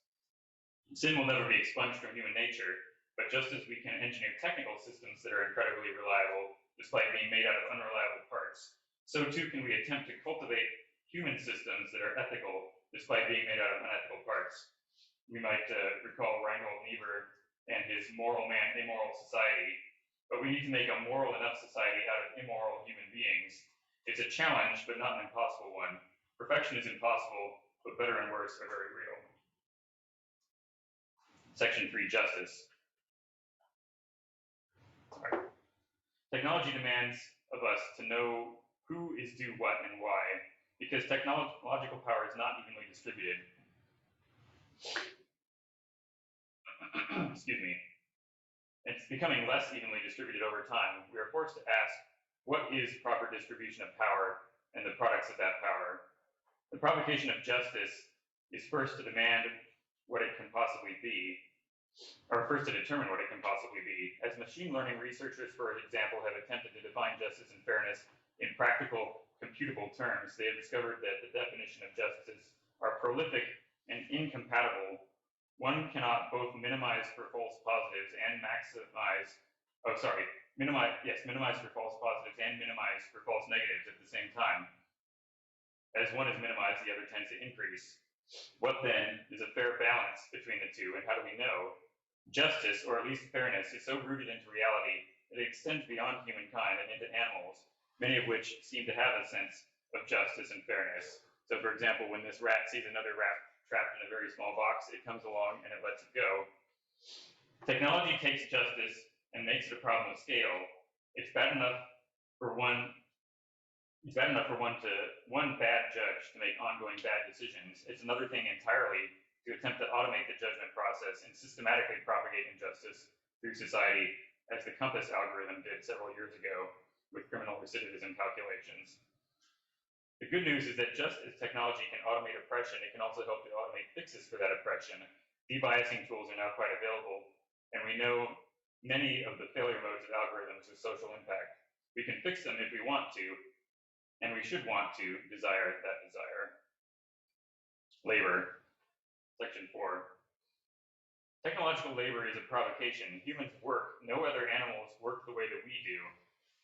B: Sin will never be expunged from human nature, but just as we can engineer technical systems that are incredibly reliable, despite being made out of unreliable parts, so too can we attempt to cultivate human systems that are ethical, despite being made out of unethical parts. We might recall Reinhold Niebuhr and his moral man, immoral society, but we need to make a moral enough society out of immoral human beings. It's a challenge, but not an impossible one. Perfection is impossible, but better and worse are very real. Section 3, justice. Sorry. Technology demands of us to know who is due what and why, because technological power is not evenly distributed. Excuse me. It's becoming less evenly distributed over time. We are forced to ask, what is proper distribution of power and the products of that power? The provocation of justice is first to demand what it can possibly be, or first to determine what it can possibly be. As machine learning researchers, for example, have attempted to define justice and fairness in practical, computable terms, they have discovered that the definition of justice are prolific and incompatible. One cannot both minimize for false positives and maximize minimize for false positives and minimize for false negatives at the same time. As one is minimized, the other tends to increase. What then is a fair balance between the two, and how do we know? Justice, or at least fairness, is so rooted into reality that it extends beyond humankind and into animals, many of which seem to have a sense of justice and fairness. So, for example, when this rat sees another rat trapped in a very small box, it comes along and it lets it go. Technology takes justice and makes it a problem of scale. It's bad enough for one bad judge to make ongoing bad decisions. It's another thing entirely to attempt to automate the judgment process and systematically propagate injustice through society, as the Compass algorithm did several years ago with criminal recidivism calculations. The good news is that just as technology can automate oppression, it can also help to automate fixes for that oppression. Debiasing tools are now quite available, and we know many of the failure modes of algorithms with social impact. We can fix them if we want to, and we should want to desire that desire. Labor, section 4. Technological labor is a provocation. Humans work. No other animals work the way that we do.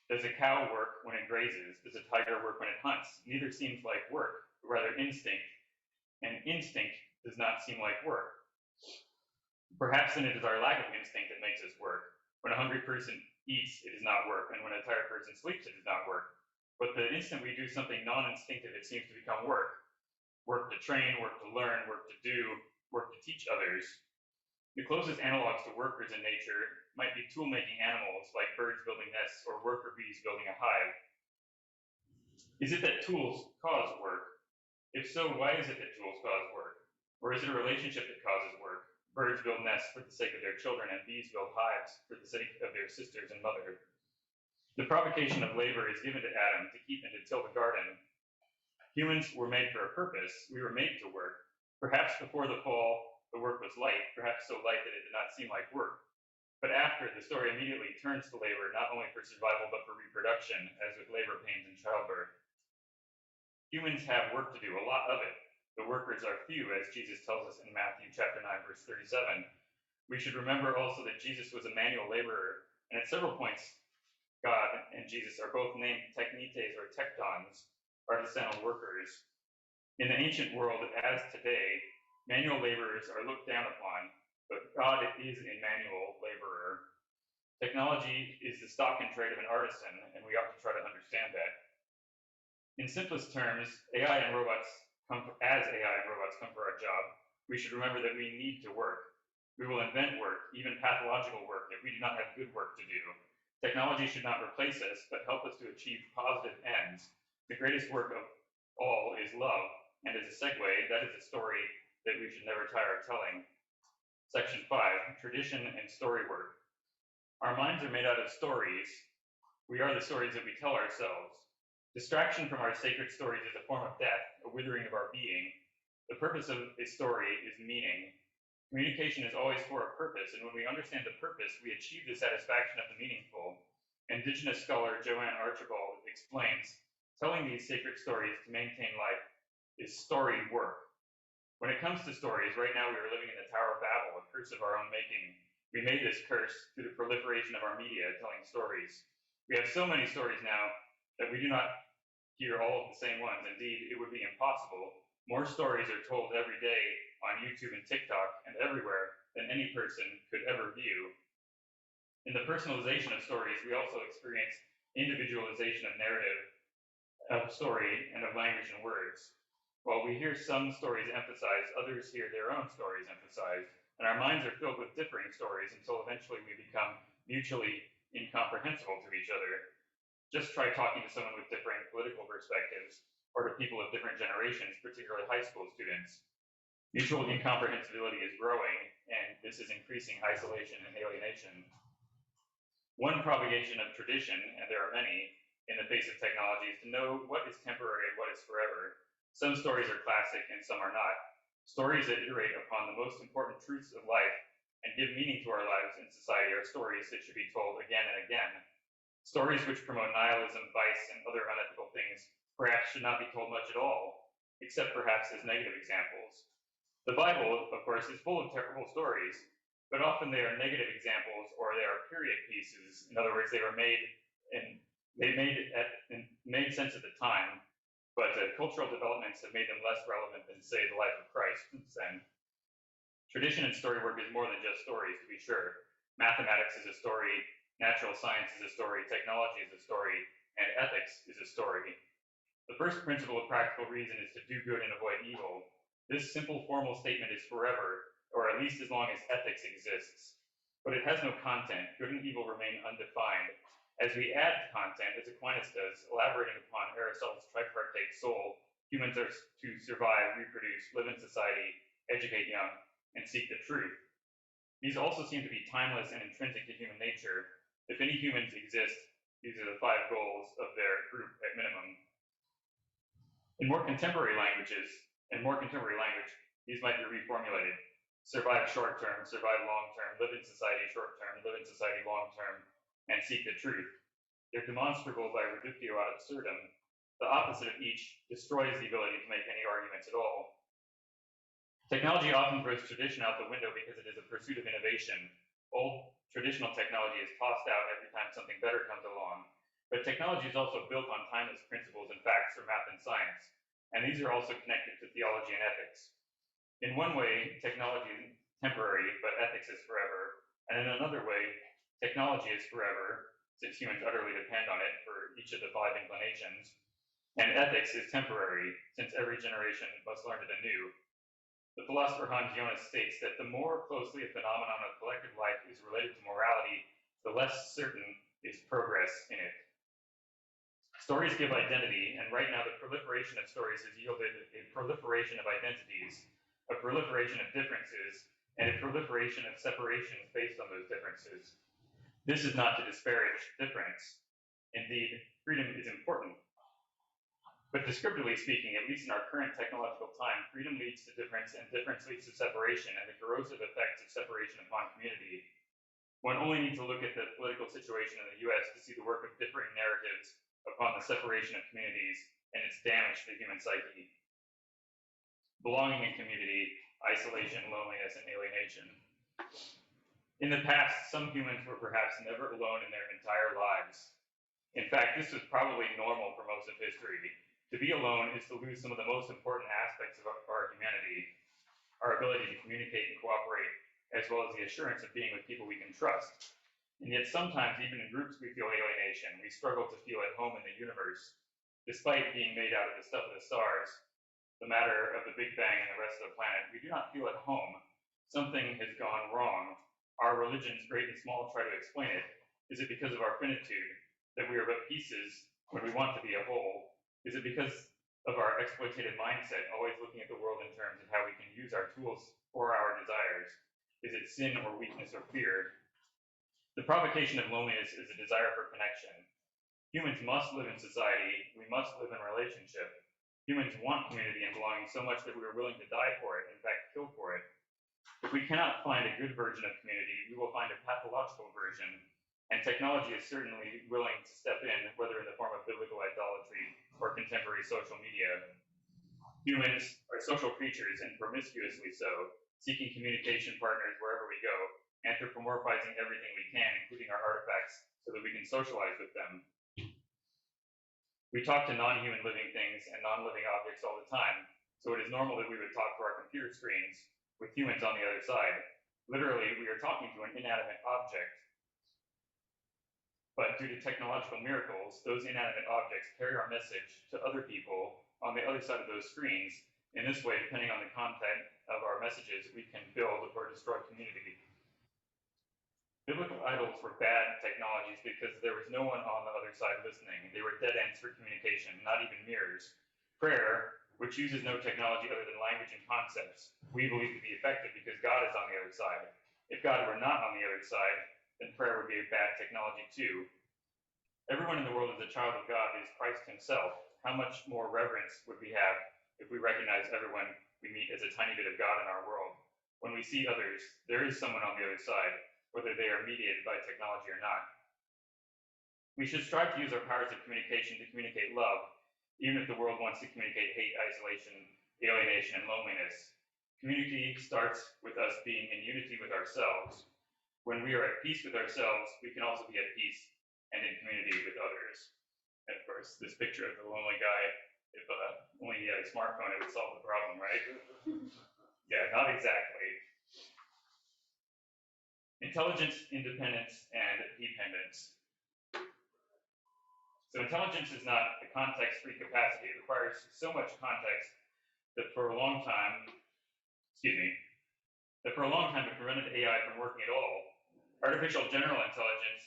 B: Does a cow work when it grazes? Does a tiger work when it hunts? Neither seems like work, but rather instinct. And instinct does not seem like work. Perhaps then it is our lack of instinct that makes us work. When a hungry person eats, it is not work, and when a tired person sleeps, it is not work. But the instant we do something non-instinctive, it seems to become work. Work to train, work to learn, work to do, work to teach others. The closest analogs to workers in nature might be tool-making animals like birds building nests or worker bees building a hive. Is it that tools cause work? If so, why is it that tools cause work? Or is it a relationship that causes work? Birds build nests for the sake of their children, and bees build hives for the sake of their sisters and mother. The provocation of labor is given to Adam to keep and to till the garden. Humans were made for a purpose. We were made to work. Perhaps before the fall, the work was light, perhaps so light that it did not seem like work. But after, the story immediately turns to labor, not only for survival, but for reproduction, as with labor pains in childbirth. Humans have work to do, a lot of it. The workers are few, as Jesus tells us in Matthew chapter 9, verse 37. We should remember also that Jesus was a manual laborer, and at several points, God and Jesus are both named teknites or tektons, artisanal workers. In the ancient world, as today, manual laborers are looked down upon, but God is a manual laborer. Technology is the stock and trade of an artisan, and we ought to try to understand that. In simplest terms, AI and robots come for our job, we should remember that we need to work. We will invent work, even pathological work, if we do not have good work to do. Technology should not replace us, but help us to achieve positive ends. The greatest work of all is love, and as a segue, that is a story that we should never tire of telling. Section 5, tradition and story work. Our minds are made out of stories. We are the stories that we tell ourselves. Distraction from our sacred stories is a form of death, a withering of our being. The purpose of a story is meaning. Communication is always for a purpose, and when we understand the purpose, we achieve the satisfaction of the meaningful. Indigenous scholar Joanne Archibald explains, telling these sacred stories to maintain life is story work. When it comes to stories, right now we are living in the Tower of Babel, a curse of our own making. We made this curse through the proliferation of our media telling stories. We have so many stories now that we do not hear all of the same ones. Indeed, it would be impossible. More stories are told every day on YouTube and TikTok and everywhere than any person could ever view. In the personalization of stories, we also experience individualization of narrative, of story, and of language and words. While we hear some stories emphasized, others hear their own stories emphasized, and our minds are filled with differing stories until eventually we become mutually incomprehensible to each other. Just try talking to someone with differing political perspectives, or to people of different generations, particularly high school students. Mutual incomprehensibility is growing, and this is increasing isolation and alienation. One propagation of tradition, and there are many, in the face of technology is to know what is temporary and what is forever. Some stories are classic and some are not. Stories that iterate upon the most important truths of life and give meaning to our lives in society are stories that should be told again and again. Stories which promote nihilism, vice, and other unethical things perhaps should not be told much at all, except perhaps as negative examples. The Bible, of course, is full of terrible stories, but often they are negative examples or they are period pieces. In other words, they were made and made sense at the time, but cultural developments have made them less relevant than, say, the life of Christ since then. Tradition in story work is more than just stories, to be sure. Mathematics is a story, natural science is a story, technology is a story, and ethics is a story. The first principle of practical reason is to do good and avoid evil. This simple formal statement is forever, or at least as long as ethics exists. But it has no content. Good and evil remain undefined. As we add content, as Aquinas does, elaborating upon Aristotle's tripartite soul, humans are to survive, reproduce, live in society, educate young, and seek the truth. These also seem to be timeless and intrinsic to human nature. If any humans exist, these are the 5 goals of their group at minimum. In more contemporary language, these might be reformulated. Survive short term, survive long term, live in society short term, live in society long term, and seek the truth. They're demonstrable by reductio ad absurdum. The opposite of each destroys the ability to make any arguments at all. Technology often throws tradition out the window because it is a pursuit of innovation. Old traditional technology is tossed out every time something better comes along. But technology is also built on timeless principles and facts from math and science, and these are also connected to theology and ethics. In one way, technology is temporary, but ethics is forever. And in another way, technology is forever, since humans utterly depend on it for each of the 5 inclinations. And ethics is temporary, since every generation must learn it anew. The philosopher Hans Jonas states that the more closely a phenomenon of collective life is related to morality, the less certain is progress in it. Stories give identity, and right now the proliferation of stories has yielded a proliferation of identities, a proliferation of differences, and a proliferation of separations based on those differences. This is not to disparage difference. Indeed, freedom is important. But descriptively speaking, at least in our current technological time, freedom leads to difference, and difference leads to separation, and the corrosive effects of separation upon community. One only needs to look at the political situation in the US to see the work of differing narratives upon the separation of communities and its damage to the human psyche. Belonging in community, isolation, loneliness, and alienation. In the past, some humans were perhaps never alone in their entire lives. In fact, this was probably normal for most of history. To be alone is to lose some of the most important aspects of our humanity, our ability to communicate and cooperate, as well as the assurance of being with people we can trust. And yet sometimes, even in groups, we feel alienation. We struggle to feel at home in the universe. Despite being made out of the stuff of the stars, the matter of the Big Bang and the rest of the planet, we do not feel at home. Something has gone wrong. Our religions, great and small, try to explain it. Is it because of our finitude, that we are but pieces when we want to be a whole? Is it because of our exploitative mindset, always looking at the world in terms of how we can use our tools for our desires? Is it sin or weakness or fear? The provocation of loneliness is a desire for connection. Humans must live in society. We must live in relationship. Humans want community and belonging so much that we are willing to die for it, in fact, kill for it. If we cannot find a good version of community, we will find a pathological version, and technology is certainly willing to step in, whether in the form of biblical idolatry or contemporary social media. Humans are social creatures, and promiscuously so, seeking communication partners wherever we go, anthropomorphizing everything we can, including our artifacts, so that we can socialize with them. We talk to non-human living things and non-living objects all the time, so it is normal that we would talk to our computer screens with humans on the other side. Literally, we are talking to an inanimate object. But due to technological miracles, those inanimate objects carry our message to other people on the other side of those screens. In this way, depending on the content of our messages, we can build or destroy community. Biblical idols were bad technologies because there was no one on the other side listening. They were dead ends for communication, not even mirrors. Prayer, which uses no technology other than language and concepts, we believe to be effective because God is on the other side. If God were not on the other side, then prayer would be a bad technology too. Everyone in the world is a child of God, is Christ himself. How much more reverence would we have if we recognize everyone we meet as a tiny bit of God in our world? When we see others, there is someone on the other side, whether they are mediated by technology or not. We should strive to use our powers of communication to communicate love, even if the world wants to communicate hate, isolation, alienation, and loneliness. Community starts with us being in unity with ourselves. When we are at peace with ourselves, we can also be at peace and in community with others. And of course, this picture of the lonely guy, if only he had a smartphone, it would solve the problem, right? Yeah, not exactly. Intelligence, independence, and dependence. So intelligence is not a context-free capacity. It requires so much context that for a long time, it prevented AI from working at all. Artificial general intelligence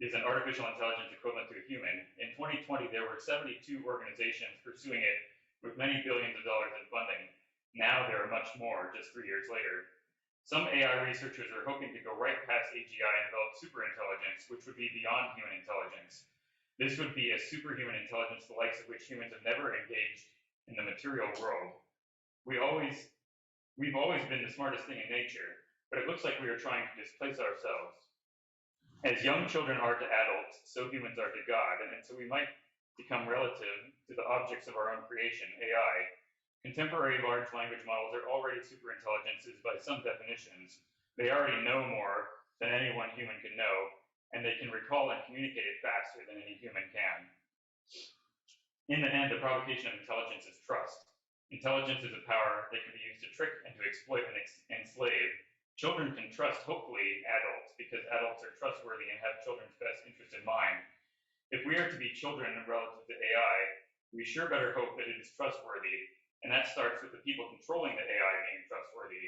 B: is an artificial intelligence equivalent to a human. In 2020, there were 72 organizations pursuing it with many billions of dollars in funding. Now there are much more, just 3 years later. Some AI researchers are hoping to go right past AGI and develop superintelligence, which would be beyond human intelligence. This would be a superhuman intelligence, the likes of which humans have never engaged in the material world. We've always been the smartest thing in nature, but it looks like we are trying to displace ourselves. As young children are to adults, so humans are to God, and so we might become relative to the objects of our own creation, AI. Contemporary large language models are already superintelligences by some definitions. They already know more than any one human can know, and they can recall and communicate it faster than any human can. In the end, the provocation of intelligence is trust. Intelligence is a power that can be used to trick and to exploit and enslave. Children can trust, hopefully, adults, because adults are trustworthy and have children's best interest in mind. If we are to be children relative to AI, we sure better hope that it is trustworthy, and that starts with the people controlling the AI being trustworthy.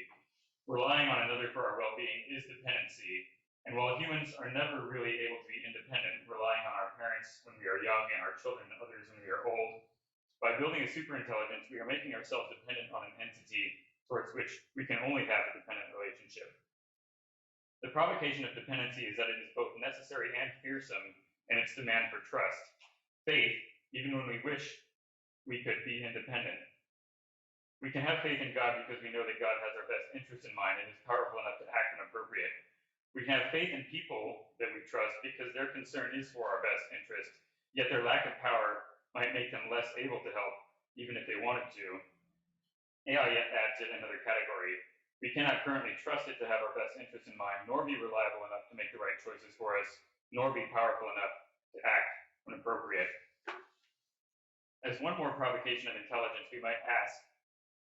B: Relying on another for our well-being is dependency, and while humans are never really able to be independent, relying on our parents when we are young and our children and others when we are old, by building a superintelligence, we are making ourselves dependent on an entity towards which we can only have a dependent relationship. The provocation of dependency is that it is both necessary and fearsome in its demand for trust. Faith, even when we wish we could be independent. We can have faith in God because we know that God has our best interest in mind and is powerful enough to act when appropriate. We can have faith in people that we trust because their concern is for our best interest, yet their lack of power might make them less able to help, even if they wanted to. AI yet adds in another category. We cannot currently trust it to have our best interest in mind, nor be reliable enough to make the right choices for us, nor be powerful enough to act when appropriate. As one more provocation of intelligence, we might ask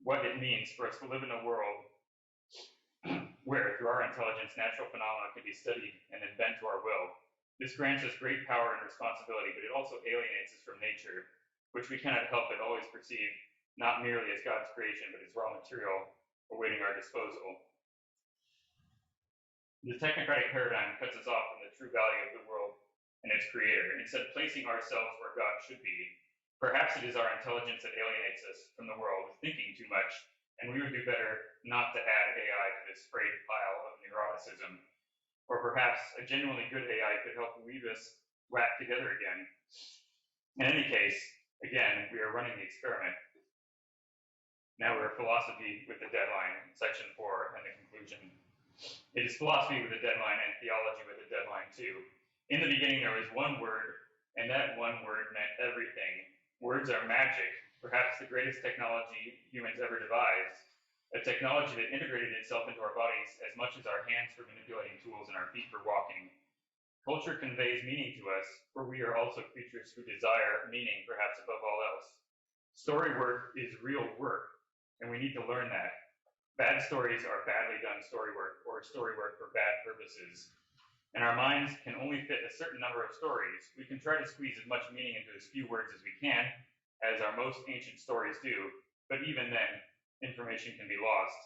B: what it means for us to live in a world where, through our intelligence, natural phenomena can be studied and then bent to our will. This grants us great power and responsibility, but it also alienates us from nature, which we cannot help but always perceive not merely as God's creation, but as raw material awaiting our disposal. The technocratic paradigm cuts us off from the true value of the world and its creator, instead placing ourselves where God should be. Perhaps it is our intelligence that alienates us from the world, thinking too much, and we would do better not to add AI to this sprayed pile of neuroticism. Or perhaps a genuinely good AI could help weave us back together again. In any case, again, we are running the experiment. Now we're philosophy with the deadline, section 4, and the conclusion. It is philosophy with a deadline and theology with a deadline too. In the beginning, there was one word, and that one word meant everything. Words are magic, perhaps the greatest technology humans ever devised, a technology that integrated itself into our bodies as much as our hands for manipulating tools and our feet for walking. Culture conveys meaning to us, for we are also creatures who desire meaning perhaps above all else. Story work is real work, and we need to learn that. Bad stories are badly done story work, or story work for bad purposes. And our minds can only fit a certain number of stories. We can try to squeeze as much meaning into as few words as we can, as our most ancient stories do, but even then, information can be lost.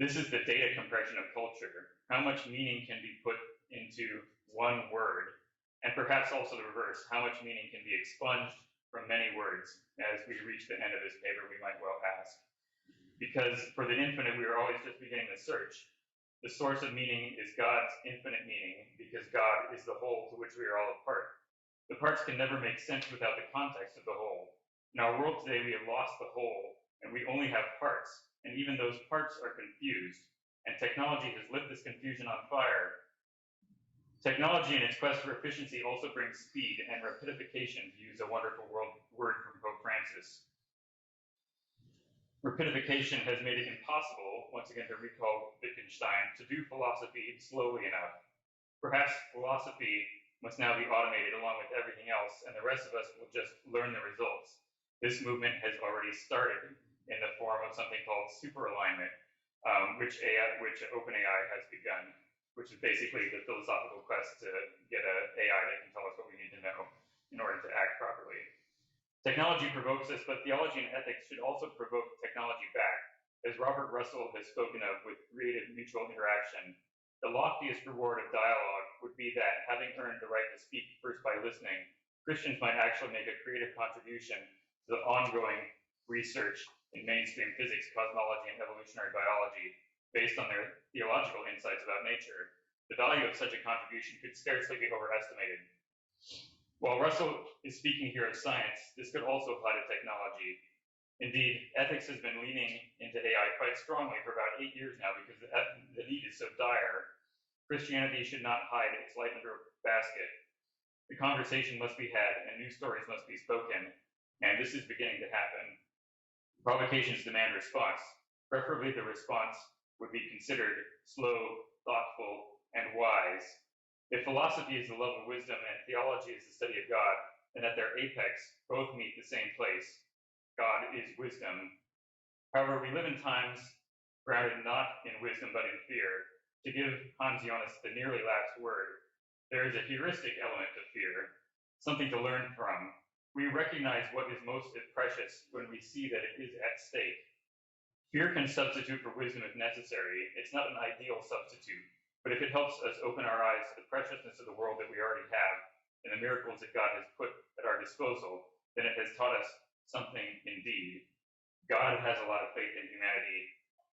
B: This is the data compression of culture. How much meaning can be put into one word? And perhaps also the reverse, how much meaning can be expunged from many words? As we reach the end of this paper, we might well ask. Because for the infinite, we are always just beginning the search. The source of meaning is God's infinite meaning, because God is the whole to which we are all a part. The parts can never make sense without the context of the whole. In our world today, we have lost the whole, and we only have parts, and even those parts are confused, and technology has lit this confusion on fire. Technology in its quest for efficiency also brings speed and rapidification, to use a wonderful word from Pope Francis. Rapidification has made it impossible, once again to recall Wittgenstein, to do philosophy slowly enough. Perhaps philosophy must now be automated along with everything else, and the rest of us will just learn the results. This movement has already started in the form of something called superalignment, which OpenAI has begun, which is basically the philosophical quest to get an AI that can tell us what we need to know in order to act properly. Technology provokes us, but theology and ethics should also provoke technology back. As Robert Russell has spoken of with creative mutual interaction, the loftiest reward of dialogue would be that, having earned the right to speak first by listening, Christians might actually make a creative contribution to the ongoing research in mainstream physics, cosmology, and evolutionary biology based on their theological insights about nature. The value of such a contribution could scarcely be overestimated. While Russell is speaking here of science, this could also apply to technology. Indeed, ethics has been leaning into AI quite strongly for about 8 years now because the need is so dire. Christianity should not hide its light under a basket. The conversation must be had and new stories must be spoken, and this is beginning to happen. Provocations demand response. Preferably the response would be considered slow, thoughtful, and wise. If philosophy is the love of wisdom and theology is the study of God, then at their apex, both meet the same place. God is wisdom. However, we live in times grounded not in wisdom but in fear. To give Hans Jonas the nearly last word, there is a heuristic element to fear, something to learn from. We recognize what is most precious when we see that it is at stake. Fear can substitute for wisdom if necessary. It's not an ideal substitute, but if it helps us open our eyes to the preciousness of the world that we already have and the miracles that God has put at our disposal, then it has taught us something indeed. God has a lot of faith in humanity.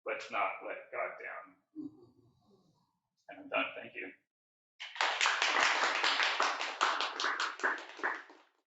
B: Let's not let God down. And I'm done. Thank you.